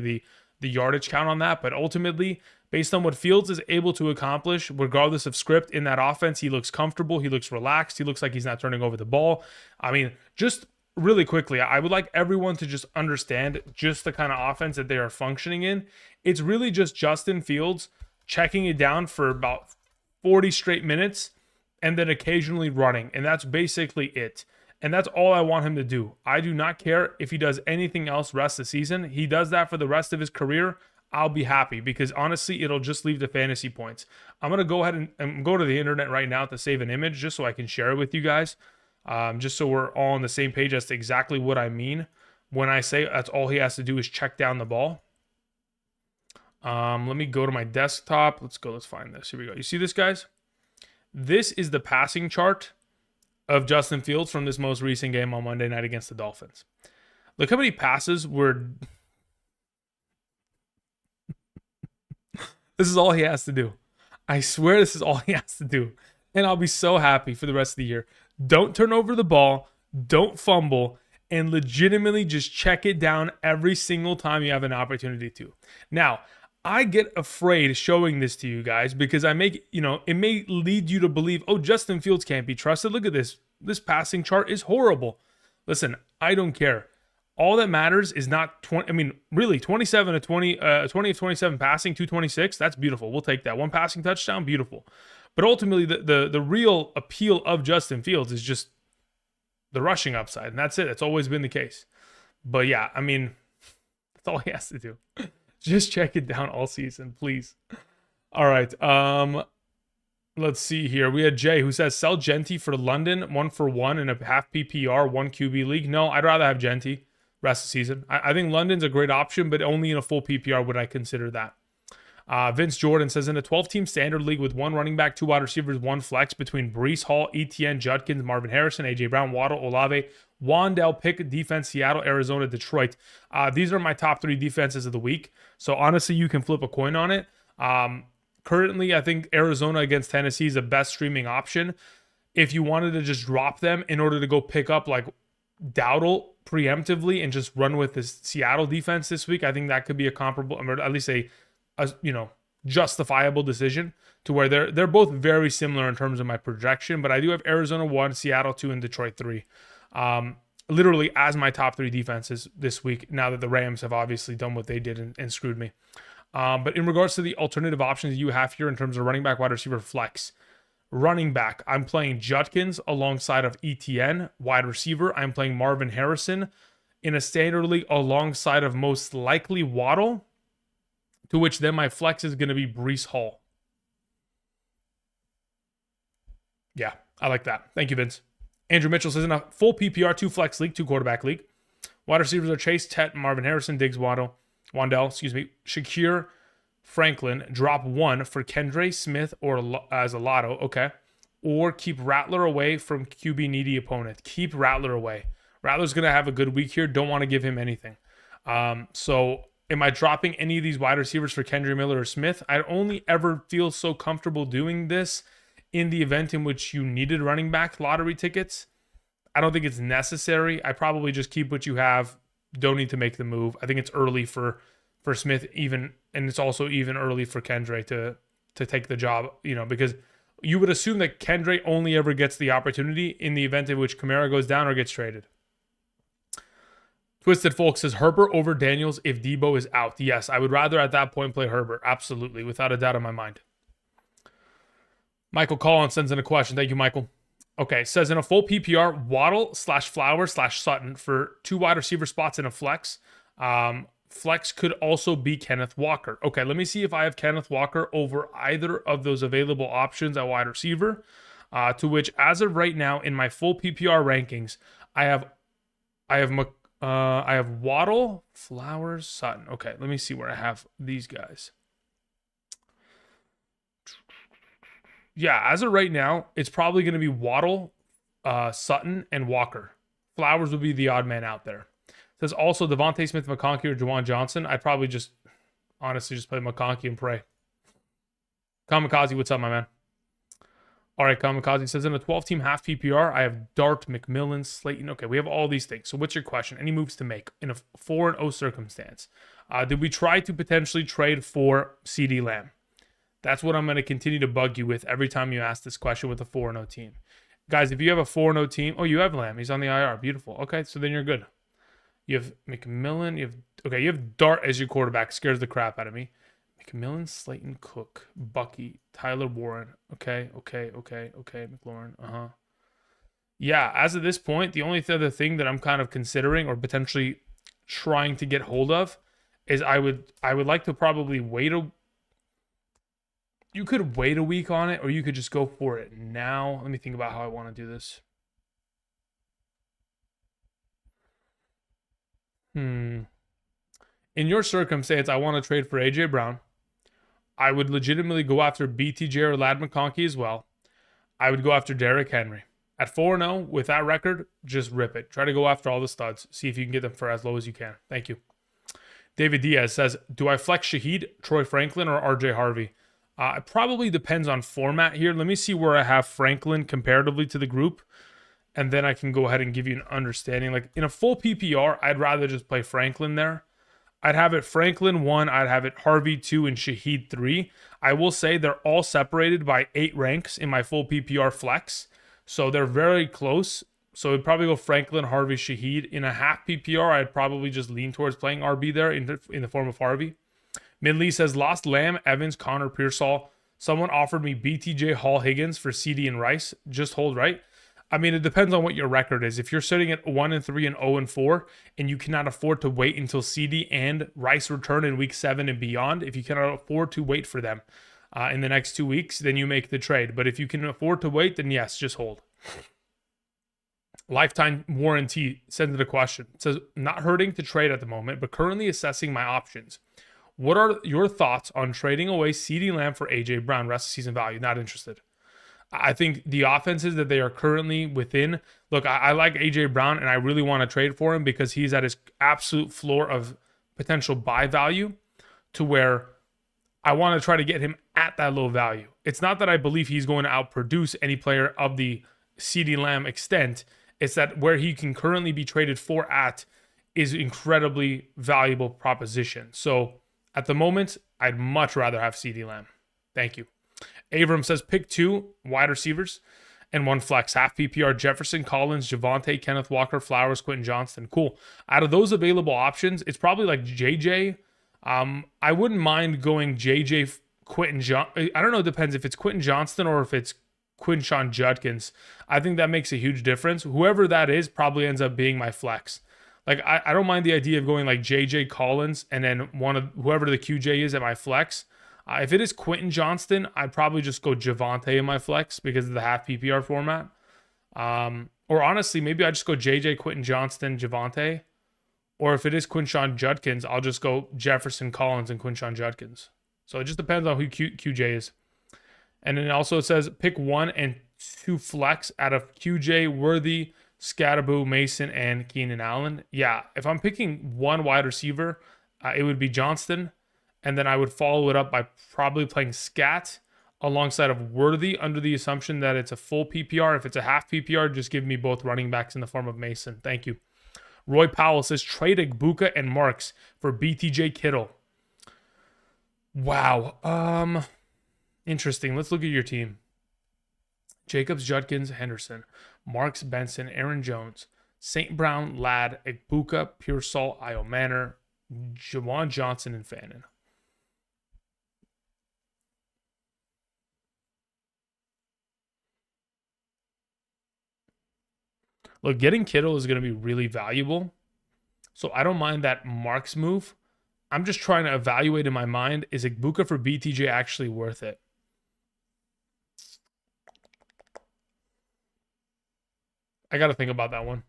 the yardage count on that, but ultimately, based on what Fields is able to accomplish, regardless of script in that offense, he looks comfortable, he looks relaxed, he looks like he's not turning over the ball. I mean, just really quickly, I would like everyone to just understand just the kind of offense that they are functioning in. It's really just Justin Fields checking it down for about 40 straight minutes and then occasionally running. And that's basically it. And that's all I want him to do. I do not care if he does anything else rest of the season. He does that for the rest of his career. I'll be happy because honestly, it'll just leave the fantasy points. I'm going to go ahead and go to the internet right now to save an image just so I can share it with you guys. Just so we're all on the same page as to exactly what I mean when I say that's all he has to do is check down the ball. Let me go to my desktop. Let's find this. Here we go. You see this, guys? This is the passing chart of Justin Fields from this most recent game on Monday night against the Dolphins. Look how many passes were... This is all he has to do. I swear this is all he has to do. And I'll be so happy for the rest of the year. Don't turn over the ball. Don't fumble. And legitimately just check it down every single time you have an opportunity to. Now, I get afraid showing this to you guys because it may lead you to believe, oh, Justin Fields can't be trusted. Look at this. This passing chart is horrible. Listen, I don't care. All that matters is not 27 to 20, 20 of 27 passing, 226. That's beautiful. We'll take that. One passing touchdown, beautiful. But ultimately, the real appeal of Justin Fields is just the rushing upside. And that's it. That's always been the case. But yeah, I mean, that's all he has to do. Just check it down all season, please. All right. Let's see here. We had Jay who says, sell Genty for London, 1-for-1 in a half PPR, 1 QB league. No, I'd rather have Genty rest of the season. I think London's a great option, but only in a full PPR would I consider that. Vince Jordan says, in a 12-team standard league with 1 running back, 2 wide receivers, 1 flex between Breece Hall, ETN, Judkins, Marvin Harrison, A.J. Brown, Waddle, Olave, Wandell, pick defense, Seattle, Arizona, Detroit. These are my top 3 defenses of the week. So honestly, you can flip a coin on it. Currently, I think Arizona against Tennessee is the best streaming option. If you wanted to just drop them in order to go pick up like Dowdle preemptively and just run with this Seattle defense this week, I think that could be a comparable, or at least a justifiable decision to where they're both very similar in terms of my projection. But I do have Arizona 1, Seattle 2, and Detroit 3. Literally as my top 3 defenses this week, now that the Rams have obviously done what they did and screwed me. But in regards to the alternative options you have here in terms of running back, wide receiver, flex. Running back, I'm playing Judkins alongside of ETN. Wide receiver, I'm playing Marvin Harrison in a standard league alongside of most likely Waddle, to which then my flex is going to be Breece Hall. Yeah, I like that. Thank you, Vince. Andrew Mitchell says, in a full PPR, 2 flex league, 2 quarterback league. Wide receivers are Chase, Tet, Marvin Harrison, Diggs, Wandell, Shakir, Franklin. Drop 1 for Kendre, Smith, or as a lotto. Okay. Or keep Rattler away from QB needy opponent. Keep Rattler away. Rattler's going to have a good week here. Don't want to give him anything. So am I dropping any of these wide receivers for Kendre Miller or Smith? I only ever feel so comfortable doing this in the event in which you needed running back lottery tickets. I don't think it's necessary. I probably just keep what you have. Don't need to make the move. I think it's early for Smith even, and it's also even early for Kendre to take the job, because you would assume that Kendre only ever gets the opportunity in the event in which Kamara goes down or gets traded. Twisted Folk says, Herbert over Daniels if Debo is out. Yes, I would rather at that point play Herbert. Absolutely, without a doubt in my mind. Michael Collins sends in a question. Thank you, Michael. Okay, says in a full PPR, Waddle/Flower/Sutton for 2 wide receiver spots in a flex. Flex could also be Kenneth Walker. Okay, let me see if I have Kenneth Walker over either of those available options at wide receiver. To which, as of right now, in my full PPR rankings, I have Waddle, Flowers, Sutton. Okay, let me see where I have these guys. Yeah, as of right now, it's probably going to be Waddle, Sutton, and Walker. Flowers would be the odd man out there. It says also Devontae Smith, McConkey, or Juwan Johnson. I'd probably just honestly just play McConkey and pray. Kamikaze, what's up, my man? All right, Kamikaze says in a 12-team half PPR, I have Dart, McMillan, Slayton. Okay, we have all these things. So what's your question? Any moves to make in a 4-0 circumstance? Did we try to potentially trade for CeeDee Lamb? That's what I'm going to continue to bug you with every time you ask this question with a 4-0 team. Guys, if you have a 4-0 team, oh, you have Lamb. He's on the IR. Beautiful. Okay, so then you're good. You have McMillan. You have Dart as your quarterback. Scares the crap out of me. McMillan, Slayton, Cook, Bucky, Tyler Warren. Okay. McLaurin. Yeah, as of this point, the only other thing that I'm kind of considering or potentially trying to get hold of is I would like to probably wait a you could wait a week on it or you could just go for it now. Let me think about how I want to do this. In your circumstance, I want to trade for AJ Brown. I would legitimately go after BTJ or Lad McConkey as well. I would go after Derrick Henry. At 4-0, with that record, just rip it. Try to go after all the studs. See if you can get them for as low as you can. Thank you. David Diaz says, do I flex Shaheed, Troy Franklin, or RJ Harvey? It probably depends on format here. Let me see where I have Franklin comparatively to the group, and then I can go ahead and give you an understanding. Like in a full PPR, I'd rather just play Franklin there. I'd have it Franklin 1, I'd have it Harvey 2, and Shaheed 3. I will say they're all separated by 8 ranks in my full PPR flex. So they're very close. So it'd probably go Franklin, Harvey, Shaheed. In a half PPR, I'd probably just lean towards playing RB there in the form of Harvey. Midley says, lost Lamb, Evans, Connor, Pearsall. Someone offered me BTJ, Hall, Higgins for CD and Rice. Just hold, right? I mean, it depends on what your record is. If you're sitting at 1-3 and 0-4, and you cannot afford to wait until CD and Rice return in week 7 and beyond, if you cannot afford to wait for them in the next 2 weeks, then you make the trade. But if you can afford to wait, then yes, just hold. Lifetime Warranty sends it a question. It says, not hurting to trade at the moment, but currently assessing my options. What are your thoughts on trading away CeeDee Lamb for AJ Brown, rest of season value? Not interested. I think the offenses that they are currently within, look, I like AJ Brown and I really want to trade for him because he's at his absolute floor of potential buy value to where I want to try to get him at that low value. It's not that I believe he's going to outproduce any player of the CeeDee Lamb extent. It's that where he can currently be traded for at is incredibly valuable proposition. So at the moment, I'd much rather have CeeDee Lamb. Thank you. Abram says, pick 2 wide receivers and 1 flex. Half PPR, Jefferson, Collins, Javonte, Kenneth Walker, Flowers, Quentin Johnston. Cool. Out of those available options, it's probably like JJ. I wouldn't mind going JJ, Quentin Johnston. I don't know. It depends if it's Quentin Johnston or if it's Quinshon Judkins. I think that makes a huge difference. Whoever that is probably ends up being my flex. Like, I don't mind the idea of going like JJ Collins and then one of whoever the QJ is at my flex. If it is Quentin Johnston, I'd probably just go Javonte in my flex because of the half PPR format. Or honestly, maybe I just go JJ, Quentin Johnston, Javonte. Or if it is Quinshon Judkins, I'll just go Jefferson Collins and Quinshon Judkins. So it just depends on who QJ is. And then also it says pick 1 and 2 flex out of QJ, Worthy, Scatterboo, Mason, and Keenan Allen. Yeah, if I'm picking 1 wide receiver, it would be Johnston. And then I would follow it up by probably playing Scat alongside of Worthy under the assumption that it's a full PPR. If it's a half PPR, just give me both running backs in the form of Mason. Thank you. Roy Powell says, trade Igbuka and Marks for BTJ Kittle. Wow. Interesting. Let's look at your team. Jacobs, Judkins, Henderson, Marks, Benson, Aaron Jones, St. Brown, Ladd, Igbuka, Pearsall, Io Manor, Jawan Johnson, and Fannin. Look, getting Kittle is going to be really valuable. So I don't mind that Marks move. I'm just trying to evaluate in my mind, is Igbuka for BTJ actually worth it? I got to think about that one.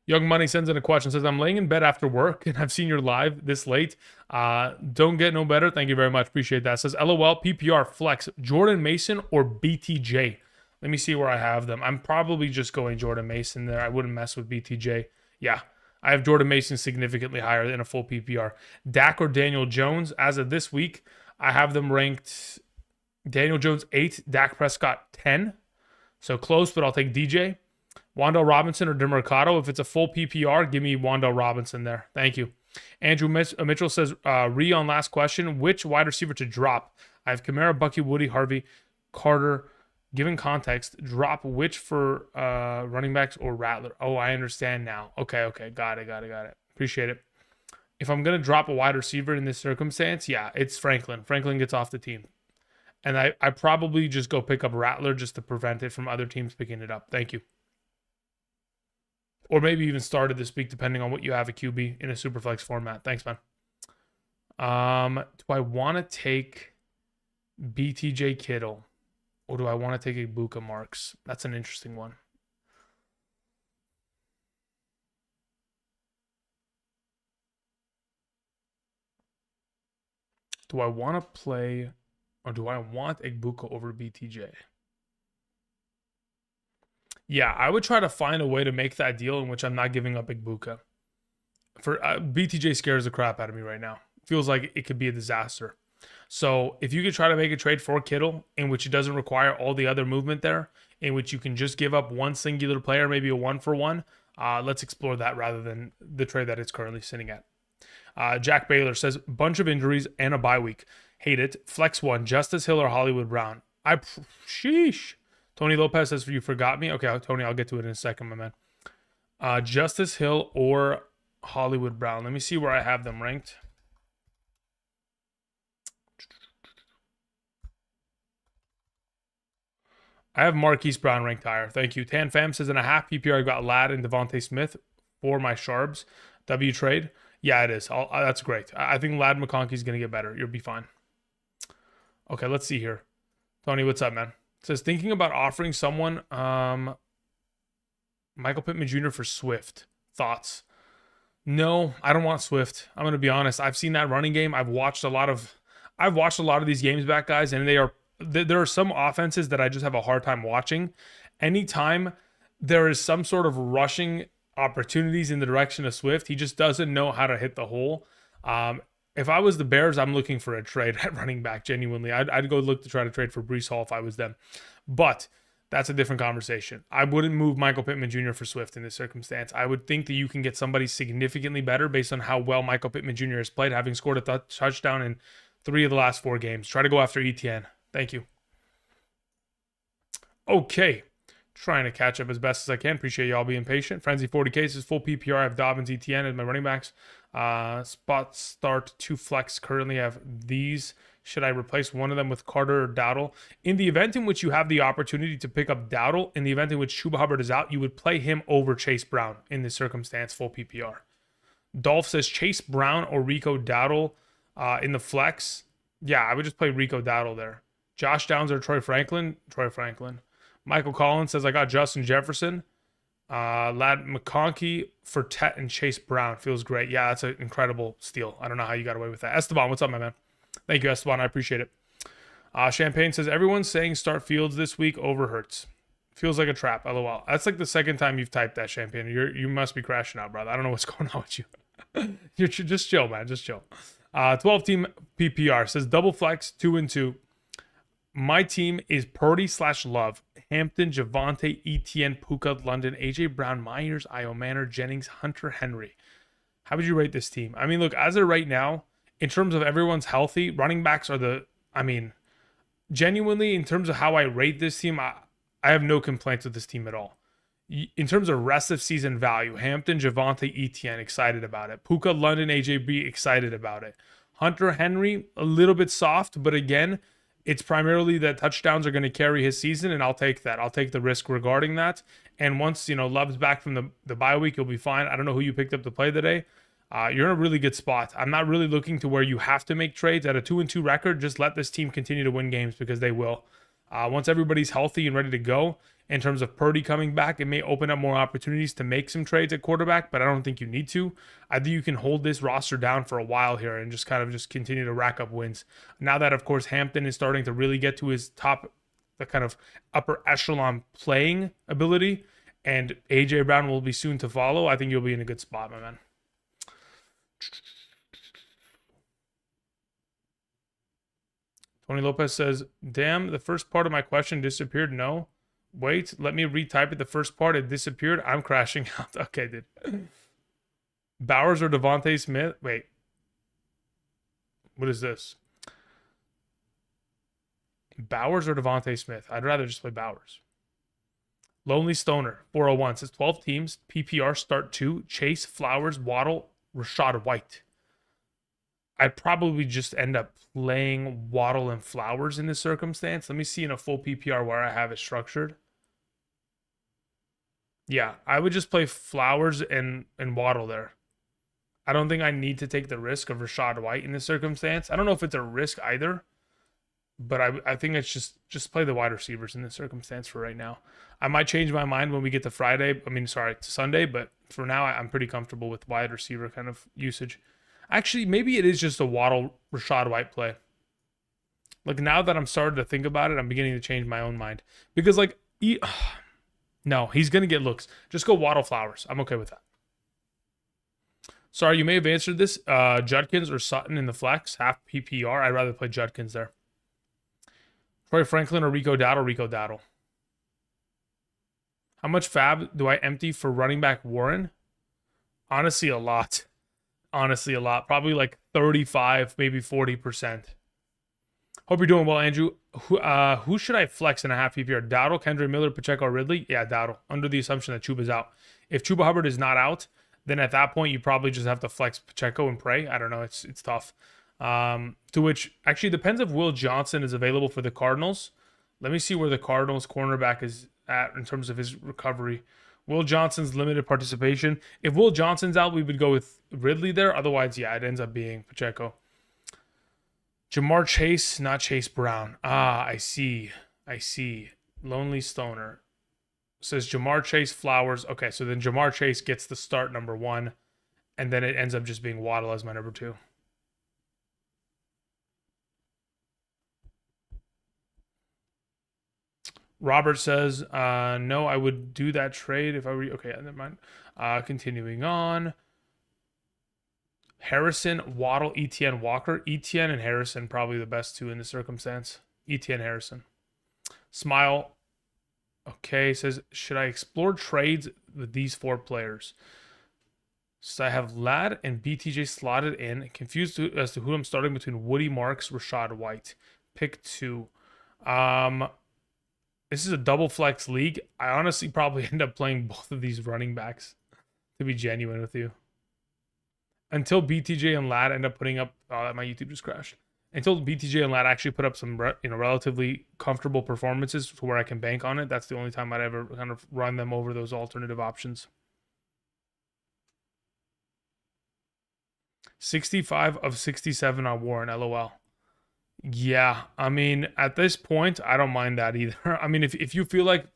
Young Money sends in a question, says, I'm laying in bed after work and I've seen your live this late. Don't get no better. Thank you very much. Appreciate that. Says, LOL, PPR, flex, Jordan Mason or BTJ? Let me see where I have them. I'm probably just going Jordan Mason there. I wouldn't mess with BTJ. Yeah, I have Jordan Mason significantly higher than a full PPR. Dak or Daniel Jones, as of this week, I have them ranked Daniel Jones 8, Dak Prescott 10. So close, but I'll take DJ. Wan'Dale Robinson or DeMercado. If it's a full PPR, give me Wan'Dale Robinson there. Thank you. Andrew Mitchell says, on last question, which wide receiver to drop? I have Kamara, Bucky, Woody, Harvey, Carter. Given context, drop which for running backs or Rattler? Oh, I understand now. Okay. Got it. Appreciate it. If I'm going to drop a wide receiver in this circumstance, yeah, it's Franklin. Franklin gets off the team. And I probably just go pick up Rattler just to prevent it from other teams picking it up. Thank you. Or maybe even started this week, depending on what you have at QB in a Superflex format. Thanks, man. Do I want to take BTJ Kittle? Or do I want to take Ibuka Marks? That's an interesting one. Do I want to play, or do I want Ibuka over BTJ? Yeah, I would try to find a way to make that deal in which I'm not giving up Ibuka. For BTJ scares the crap out of me right now. Feels like it could be a disaster. So if you could try to make a trade for Kittle in which it doesn't require all the other movement there, in which you can just give up one singular player, maybe a 1-for-1, let's explore that rather than the trade that it's currently sitting at. Jack Baylor says, bunch of injuries and a bye week. Hate it. Flex one, Justice Hill or Hollywood Brown. Sheesh. Tony Lopez says, you forgot me? Okay, Tony, I'll get to it in a second, my man. Justice Hill or Hollywood Brown. Let me see where I have them ranked. I have Marquise Brown ranked higher. Thank you. Tan Fam says in a half PPR, I got Ladd and Devontae Smith for my Sharps. W trade. Yeah, it is. That's great. I think Ladd McConkey is going to get better. You'll be fine. Okay, let's see here. Tony, what's up, man? It says, thinking about offering someone Michael Pittman Jr. for Swift. Thoughts? No, I don't want Swift. I'm going to be honest. I've seen that running game. I've watched a lot of these games back, guys, and there are some offenses that I just have a hard time watching. Anytime there is some sort of rushing opportunities in the direction of Swift, he just doesn't know how to hit the hole. If I was the Bears, I'm looking for a trade at running back, genuinely. I'd go look to try to trade for Breece Hall if I was them. But that's a different conversation. I wouldn't move Michael Pittman Jr. for Swift in this circumstance. I would think that you can get somebody significantly better based on how well Michael Pittman Jr. has played, having scored a touchdown in 3 of the last 4 games. Try to go after ETN. Thank you. Okay. Trying to catch up as best as I can. Appreciate y'all being patient. Frenzy 40K says full PPR. I have Dobbins, ETN as my running backs. Spot start 2 flex. Currently have these. Should I replace one of them with Carter or Dowdle? In the event in which you have the opportunity to pick up Dowdle, in the event in which Chuba Hubbard is out, you would play him over Chase Brown in this circumstance, full PPR. Dolph says Chase Brown or Rico Dowdle in the flex. Yeah, I would just play Rico Dowdle there. Josh Downs or Troy Franklin? Troy Franklin. Michael Collins says, I got Justin Jefferson. Ladd McConkey for Tet and Chase Brown. Feels great. Yeah, that's an incredible steal. I don't know how you got away with that. Esteban, what's up, my man? Thank you, Esteban. I appreciate it. Champagne says, everyone's saying start Fields this week over Hurts. Feels like a trap, LOL. That's like the second time you've typed that, Champagne. You must be crashing out, brother. I don't know what's going on with you. You're just chill, man. Just chill. 12-team PPR says, double flex, 2 and 2. My team is Purdy/Love, Hampton, Javonte, Etienne, Puka, London, AJ Brown, Myers, Io Manor, Jennings, Hunter, Henry. How would you rate this team? I mean, look, as of right now, in terms of everyone's healthy, running backs are genuinely, in terms of how I rate this team, I have no complaints with this team at all. In terms of rest of season value, Hampton, Javonte, Etienne, excited about it. Puka, London, AJB, excited about it. Hunter, Henry, a little bit soft, but again, it's primarily that touchdowns are going to carry his season, and I'll take that. I'll take the risk regarding that. And once, Love's back from the bye week, you'll be fine. I don't know who you picked up to play today. You're in a really good spot. I'm not really looking to where you have to make trades. At a 2-2 record, just let this team continue to win games because they will. Once everybody's healthy and ready to go, in terms of Purdy coming back, it may open up more opportunities to make some trades at quarterback, but I don't think you need to. I think you can hold this roster down for a while here and just continue to rack up wins. Now that, of course, Hampton is starting to really get to his top, the kind of upper echelon playing ability, and AJ Brown will be soon to follow, I think you'll be in a good spot, my man. Tony Lopez says, damn, the first part of my question disappeared. No. Wait, let me retype it. The first part, it disappeared. I'm crashing out. Okay, dude. Bowers or Devontae Smith? Wait. What is this? Bowers or Devontae Smith? I'd rather just play Bowers. Lonely Stoner, 401, says 12 teams. PPR start 2. Chase, Flowers, Waddle, Rashad White. I'd probably just end up playing Waddle and Flowers in this circumstance. Let me see in a full PPR where I have it structured. Yeah, I would just play Flowers and Waddle there. I don't think I need to take the risk of Rashad White in this circumstance. I don't know if it's a risk either, but I think it's just play the wide receivers in this circumstance for right now. I might change my mind when we get to Friday. I mean, sorry, to Sunday, but for now I'm pretty comfortable with wide receiver kind of usage. Actually, maybe it is just a Waddle Rashad White play. Like now that I'm starting to think about it, I'm beginning to change my own mind because no, he's gonna get looks. Just go Waddle Flowers. I'm okay with that. Sorry, you may have answered this. Judkins or Sutton in the flex, half PPR. I'd rather play Judkins there. Troy Franklin or Rico Dowdle? Rico Dowdle. How much fab do I empty for running back Warren? Honestly, a lot. Honestly, a lot. Probably like 35, maybe 40%. Hope you're doing well, Andrew. Who should I flex in a half PPR? Dowdle, Kendra Miller, Pacheco, Ridley? Yeah, Dowdle. Under the assumption that Chuba's out. If Chuba Hubbard is not out, then at that point you probably just have to flex Pacheco and pray. I don't know. It's tough. To which actually depends if Will Johnson is available for the Cardinals. Let me see where the Cardinals cornerback is at in terms of his recovery. Will Johnson's limited participation. If Will Johnson's out, we would go with Ridley there. Otherwise, yeah, it ends up being Pacheco. Jamar Chase, not Chase Brown. Ah, I see. Lonely Stoner. Says Jamar Chase, Flowers. Okay, so then Jamar Chase gets the start number 1, and then it ends up just being Waddle as my number 2. Robert says, no, I would do that trade if I were... Okay, never mind. Continuing on. Harrison, Waddle, Etienne, Walker. Etienne and Harrison probably the best two in this circumstance. Etienne, Harrison. Smile. Okay, says, should I explore trades with these 4 players? So I have Ladd and BTJ slotted in. Confused as to who I'm starting between Woody Marks, Rashad White. Pick 2. This is a double flex league. I honestly probably end up playing both of these running backs, to be genuine with you. Until BTJ and Ladd end up putting up... Oh, my YouTube just crashed. Until BTJ and Ladd actually put up some relatively comfortable performances to where I can bank on it, that's the only time I'd ever kind of run them over those alternative options. 65 of 67 on Warren, LOL. Yeah, I mean, at this point, I don't mind that either. I mean, if you feel like...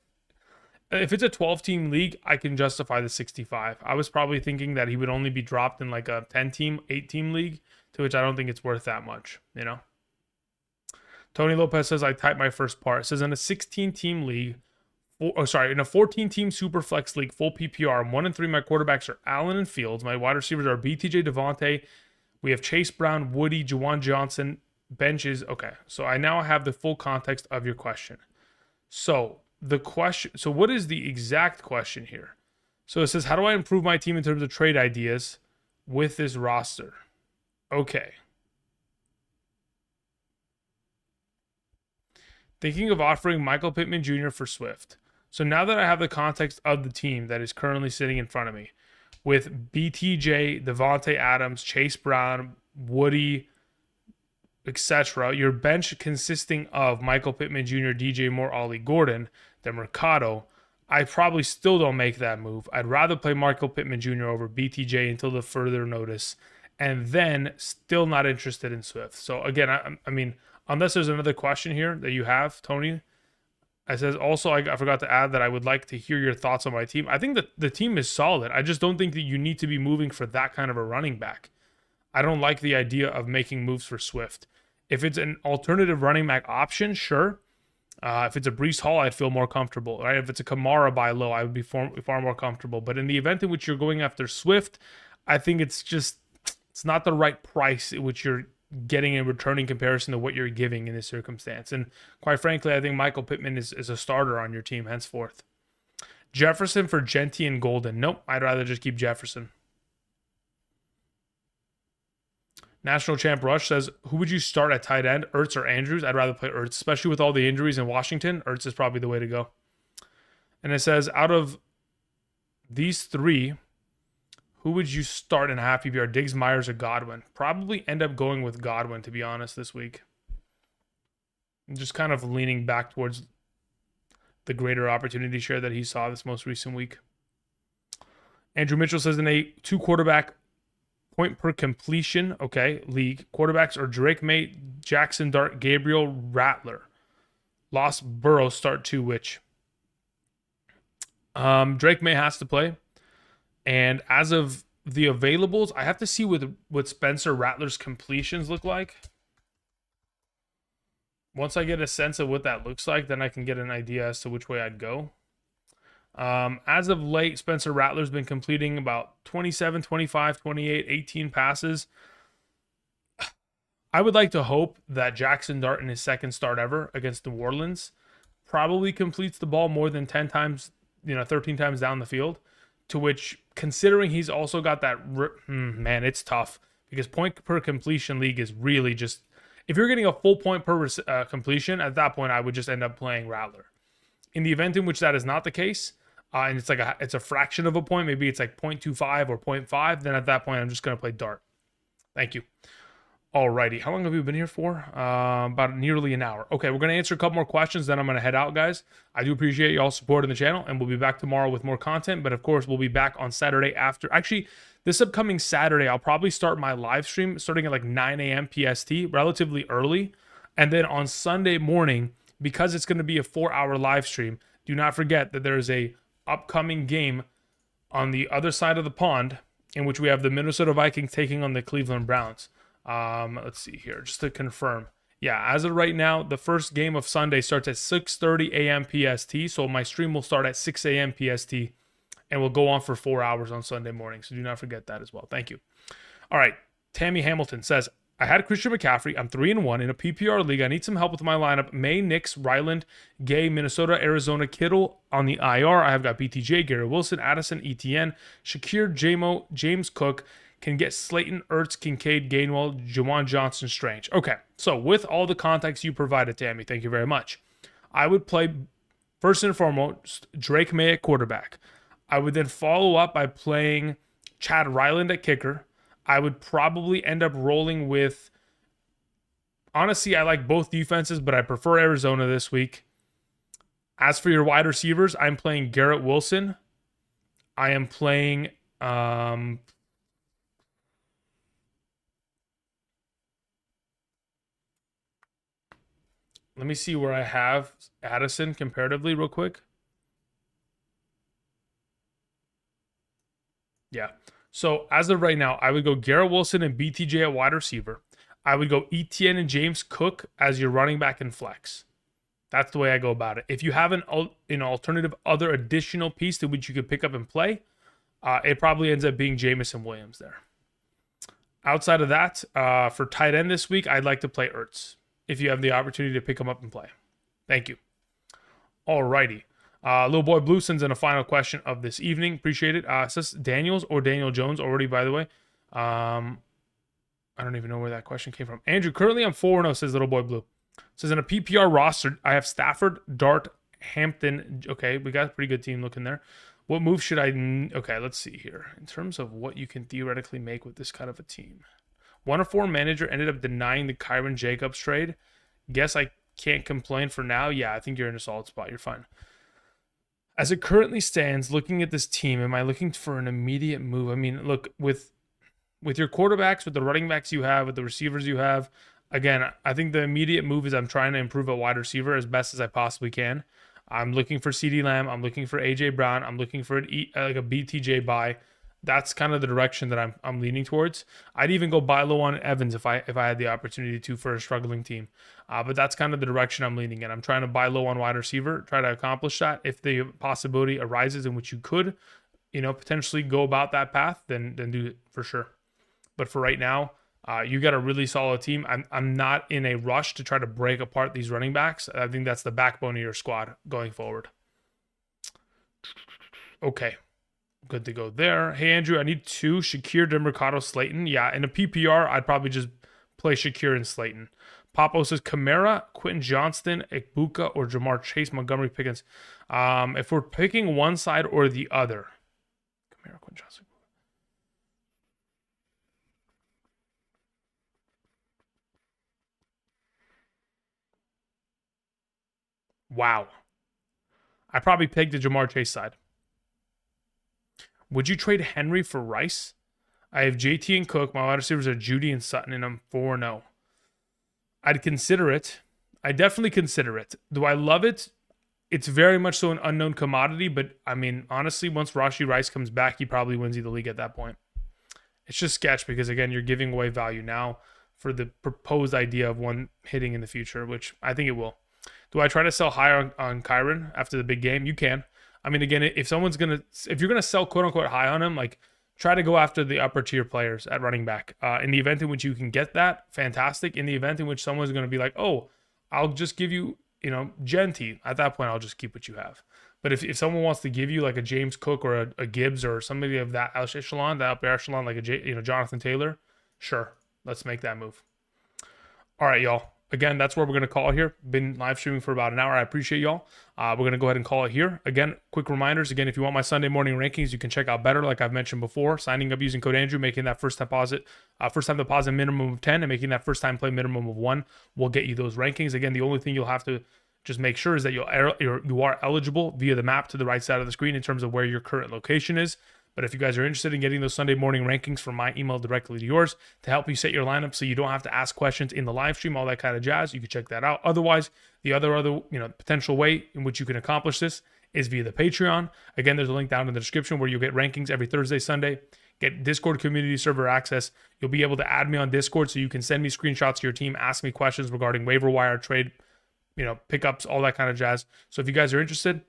If it's a 12-team league, I can justify the 65. I was probably thinking that he would only be dropped in like a 10-team, 8-team league, to which I don't think it's worth that much, you know? Tony Lopez says, I typed my first part. It says, in a 16-team league, in a 14-team super flex league, full PPR, I'm 1 and 3. My quarterbacks are Allen and Fields. My wide receivers are BTJ, Devontae. We have Chase Brown, Woody, Juwan Johnson. Benches. Okay, so I now have the full context of your question. So what is the exact question here? So it says, how do I improve my team in terms of trade ideas with this roster? Okay. Thinking of offering Michael Pittman Jr. for Swift. So now that I have the context of the team that is currently sitting in front of me with BTJ, Devontae Adams, Chase Brown, Woody, etc., your bench consisting of Michael Pittman Jr., DJ Moore, Ollie Gordon, the Mercado, I probably still don't make that move. I'd rather play Michael Pittman Jr. over BTJ until the further notice, and then still not interested in Swift. So again, I mean, unless there's another question here that you have, Tony, I says also I forgot to add that I would like to hear your thoughts on my team. I think that the team is solid. I just don't think that you need to be moving for that kind of a running back. I don't like the idea of making moves for Swift. If it's an alternative running back option, sure. If it's a Breece Hall, I'd feel more comfortable. Right? If it's a Kamara buy low, I would be far more comfortable. But in the event in which you're going after Swift, I think it's not the right price at which you're getting in return in comparison to what you're giving in this circumstance. And quite frankly, I think Michael Pittman is a starter on your team henceforth. Jefferson for Genty and Golden. Nope, I'd rather just keep Jefferson. National Champ Rush says, who would you start at tight end, Ertz or Andrews? I'd rather play Ertz, especially with all the injuries in Washington. Ertz is probably the way to go. And it says, out of these 3, who would you start in a half PPR? Diggs, Myers, or Godwin? Probably end up going with Godwin, to be honest, this week. I'm just kind of leaning back towards the greater opportunity share that he saw this most recent week. Andrew Mitchell says in a 2-quarterback point per completion, okay, league, quarterbacks are Drake May, Jackson Dart, Gabriel Rattler. Lost Burrow start 2, which? Drake May has to play. And as of the availables, I have to see what Spencer Rattler's completions look like. Once I get a sense of what that looks like, then I can get an idea as to which way I'd go. As of late, Spencer Rattler's been completing about 27, 25, 28, 18 passes. I would like to hope that Jackson Dart in his second start ever against New Orleans probably completes the ball more than 10 times, 13 times down the field, to which, considering he's also got that, man, it's tough because point per completion league is really just, if you're getting a full point per completion, at that point, I would just end up playing Rattler. In the event in which that is not the case, and it's a fraction of a point, maybe it's like 0.25 or 0.5, then at that point, I'm just going to play Dart. Thank you. Alrighty, how long have you been here for? About nearly an hour. Okay, we're going to answer a couple more questions, then I'm going to head out, guys. I do appreciate y'all supporting the channel, and we'll be back tomorrow with more content, but of course, we'll be back on Saturday after. Actually, this upcoming Saturday, I'll probably start my live stream starting at like 9 a.m. PST, relatively early, and then on Sunday morning, because it's going to be a 4-hour live stream, do not forget that there is a upcoming game on the other side of the pond in which we have the Minnesota Vikings taking on the Cleveland Browns. Let's see here, just to confirm. Yeah, as of right now, the first game of Sunday starts at 6:30 a.m. PST, so my stream will start at 6 a.m. PST, and will go on for 4 hours on Sunday morning, so do not forget that as well. Thank you. All right, Tammy Hamilton says, I had Christian McCaffrey. I'm 3-1 in a PPR league. I need some help with my lineup. May, Nix, Ryland, Gay, Minnesota, Arizona, Kittle on the IR. I have got BTJ, Garrett Wilson, Addison, ETN, Shakir, JMO, James Cook. Can get Slayton, Ertz, Kincaid, Gainwell, Jawan Johnson, Strange. Okay, so with all the context you provided, Tammy, thank you very much. I would play, first and foremost, Drake May at quarterback. I would then follow up by playing Chad Ryland at kicker. I would probably end up rolling with, honestly, I like both defenses, but I prefer Arizona this week. As for your wide receivers, I'm playing Garrett Wilson. I am playing, let me see where I have Addison comparatively real quick. Yeah. So as of right now, I would go Garrett Wilson and BTJ at wide receiver. I would go ETN and James Cook as your running back and flex. That's the way I go about it. If you have an alternative other additional piece to which you could pick up and play, it probably ends up being Jamison Williams there. Outside of that, for tight end this week, I'd like to play Ertz if you have the opportunity to pick him up and play. Thank you. Alrighty. Little Boy Blue sends in a final question of this evening. Appreciate it. Is this Daniels or Daniel Jones already, by the way? I don't even know where that question came from. Andrew, currently I'm 4-0, says Little Boy Blue. Says in a PPR roster, I have Stafford, Dart, Hampton. Okay, we got a pretty good team looking there. What move should I... Okay, let's see here. In terms of what you can theoretically make with this kind of a team. 1-4 manager ended up denying the Kyron Jacobs trade. Guess I can't complain for now. Yeah, I think you're in a solid spot. You're fine. As it currently stands, looking at this team, am I looking for an immediate move? I mean, look, with your quarterbacks, with the running backs you have, with the receivers you have, again, I think the immediate move is I'm trying to improve a wide receiver as best as I possibly can. I'm looking for CeeDee Lamb. I'm looking for AJ Brown. I'm looking for like a BTJ buy. That's kind of the direction that I'm leaning towards. I'd even go buy low on Evans if I had the opportunity to for a struggling team. But that's kind of the direction I'm leaning in. I'm trying to buy low on wide receiver, try to accomplish that. If the possibility arises in which you could, potentially go about that path, then do it for sure. But for right now, you got a really solid team. I'm not in a rush to try to break apart these running backs. I think that's the backbone of your squad going forward. Okay. Good to go there. Hey, Andrew, I need 2. Shakir, Demercado, Slayton. Yeah, in a PPR, I'd probably just play Shakir and Slayton. Papo says Kamara, Quentin Johnston, Ikbuka, or Jamar Chase, Montgomery Pickens. If we're picking one side or the other. Kamara, Quentin Johnston. Wow. I probably picked the Jamar Chase side. Would you trade Henry for Rice? I have JT and Cook. My wide receivers are Judy and Sutton, and I'm 4-0. I'd consider it. I definitely consider it. Do I love it? It's very much so an unknown commodity, but I mean, honestly, once Rashee Rice comes back, he probably wins you the league at that point. It's just sketch because, again, you're giving away value now for the proposed idea of one hitting in the future, which I think it will. Do I try to sell higher on Kyron after the big game? You can. I mean, again, if you're gonna sell quote unquote high on him, like try to go after the upper tier players at running back. In the event in which you can get that, fantastic. In the event in which someone's gonna be like, oh, I'll just give you, Genty. At that point, I'll just keep what you have. But if someone wants to give you like a James Cook or a Gibbs or somebody of that echelon, that upper echelon, like a Jonathan Taylor, sure, let's make that move. All right, y'all. Again, that's where we're going to call it here. Been live streaming for about an hour. I appreciate y'all. We're going to go ahead and call it here. Again, quick reminders. Again, if you want my Sunday morning rankings, you can check out Betr, like I've mentioned before. Signing up using code Andrew, making that first time deposit minimum of 10, and making that first time play minimum of 1 will get you those rankings. Again, the only thing you'll have to just make sure is that you are eligible via the map to the right side of the screen in terms of where your current location is. But if you guys are interested in getting those Sunday morning rankings from my email directly to yours to help you set your lineup so you don't have to ask questions in the live stream, all that kind of jazz, you can check that out. Otherwise, the other potential way in which you can accomplish this is via the Patreon. Again, there's a link down in the description where you'll get rankings every Thursday, Sunday, get Discord community server access. You'll be able to add me on Discord so you can send me screenshots of your team, ask me questions regarding waiver wire, trade, pickups, all that kind of jazz. So if you guys are interested,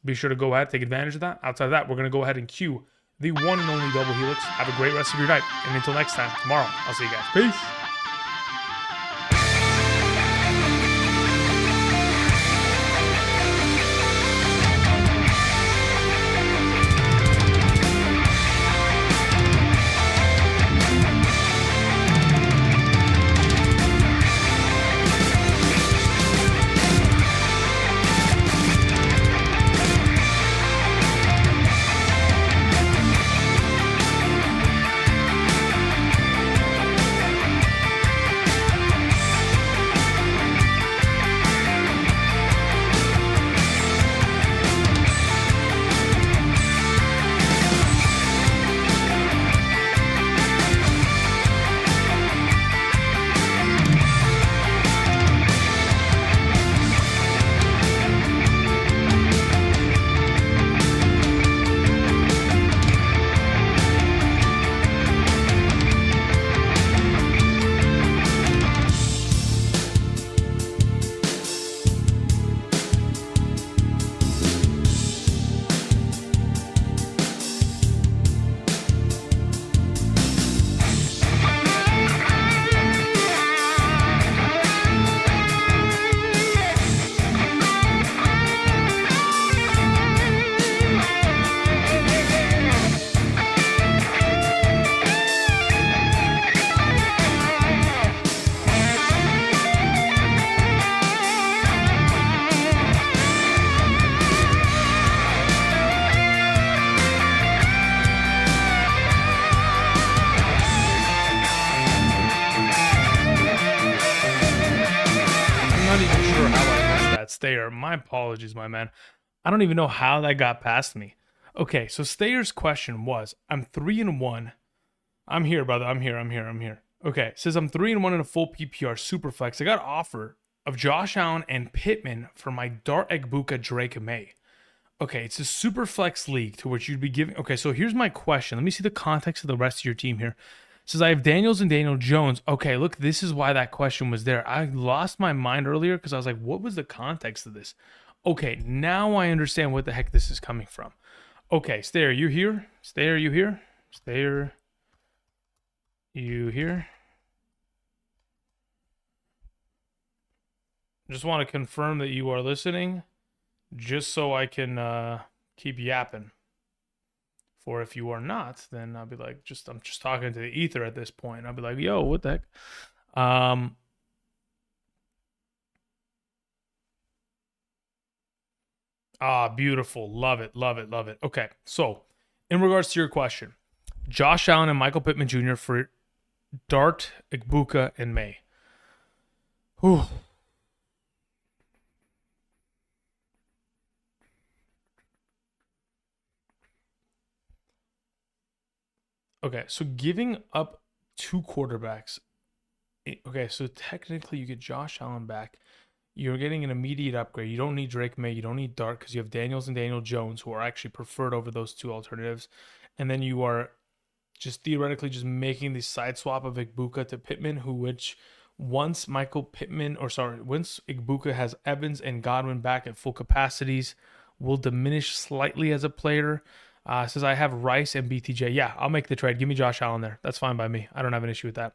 be sure to go ahead, take advantage of that. Outside of that, we're going to go ahead and cue the one and only Double Helix. Have a great rest of your night. And until next time, tomorrow, I'll see you guys. Peace. Stayer. My apologies, my man. I don't even know how that got past me. Okay, so Stayer's question was, I'm 3-1. I'm here, brother. I'm here. Okay, says I'm 3-1 in a full PPR super flex. I got an offer of Josh Allen and Pittman for my Dart Egbuka Drake May. Okay, it's a super flex league to which you'd be giving. Okay, so here's my question. Let me see the context of the rest of your team here. It says I have Daniels and Daniel Jones. Okay, look, this is why that question was there. I lost my mind earlier because I was like, what was the context of this? Okay, now I understand what the heck this is coming from. Okay, Stayer, you here? Stayer, you here? Stayer, you here? Just want to confirm that you are listening, just so I can keep yapping. For if you are not, then I'll be like, I'm just talking to the ether at this point. I'll be like, yo, what the heck? Beautiful. Love it. Okay, so in regards to your question, Josh Allen and Michael Pittman Jr. for Dart, Egbuka, and May. Whew. Okay, so giving up 2 quarterbacks. Okay, so technically you get Josh Allen back. You're getting an immediate upgrade. You don't need Drake May. You don't need Dart because you have Daniels and Daniel Jones, who are actually preferred over those two alternatives. And then you are just theoretically just making the side swap of Igbuka to Pittman, which once Igbuka has Evans and Godwin back at full capacities, will diminish slightly as a player. Says I have Rice and BTJ. Yeah, I'll make the trade. Give me Josh Allen there. That's fine by me. I don't have an issue with that.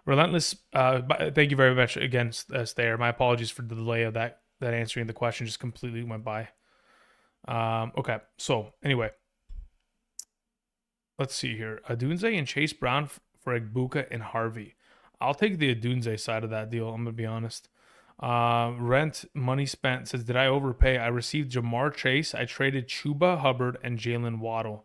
Relentless. Thank you very much again, Stayer. My apologies for the delay of that answering the question. Just completely went by. Okay. So anyway, let's see here. Adunze and Chase Brown for Igbuka and Harvey. I'll take the Adunze side of that deal. I'm gonna be honest. Rent money spent says, did I overpay? I received Jamar Chase. I traded Chuba Hubbard and Jalen Waddle.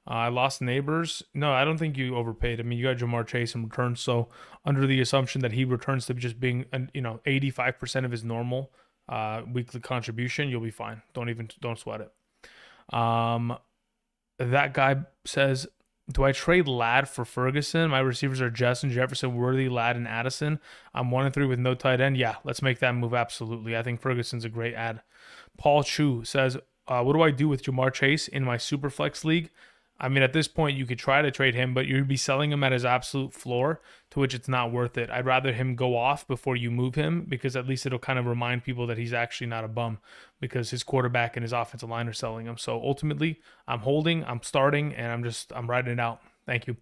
I lost Neighbors. No, I don't think you overpaid. I mean, you got Jamar Chase in return. So under the assumption that he returns to just being, 85% of his normal weekly contribution, you'll be fine. Don't sweat it. That guy says, do I trade Ladd for Ferguson? My receivers are Justin Jefferson, Worthy, Ladd, and Addison. I'm 1-3 with no tight end. Yeah, let's make that move. Absolutely. I think Ferguson's a great ad. Paul Chu says, what do I do with Jamar Chase in my Superflex league? I mean, at this point, you could try to trade him, but you'd be selling him at his absolute floor, to which it's not worth it. I'd rather him go off before you move him, because at least it'll kind of remind people that he's actually not a bum, because his quarterback and his offensive line are selling him. So ultimately, I'm holding, I'm starting, and I'm riding it out. Thank you.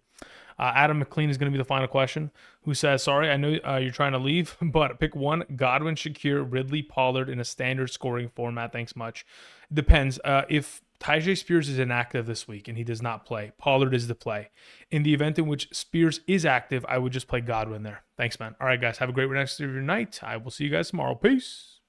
Adam McLean is going to be the final question, who says, sorry, I know you're trying to leave, but pick one: Godwin, Shakir, Ridley, Pollard in a standard scoring format. Thanks much. It depends. If Tyjae Spears is inactive this week and he does not play, Pollard is the play. In the event in which Spears is active, I would just play Godwin there. Thanks, man. All right, guys, have a great rest of your night. I will see you guys tomorrow. Peace.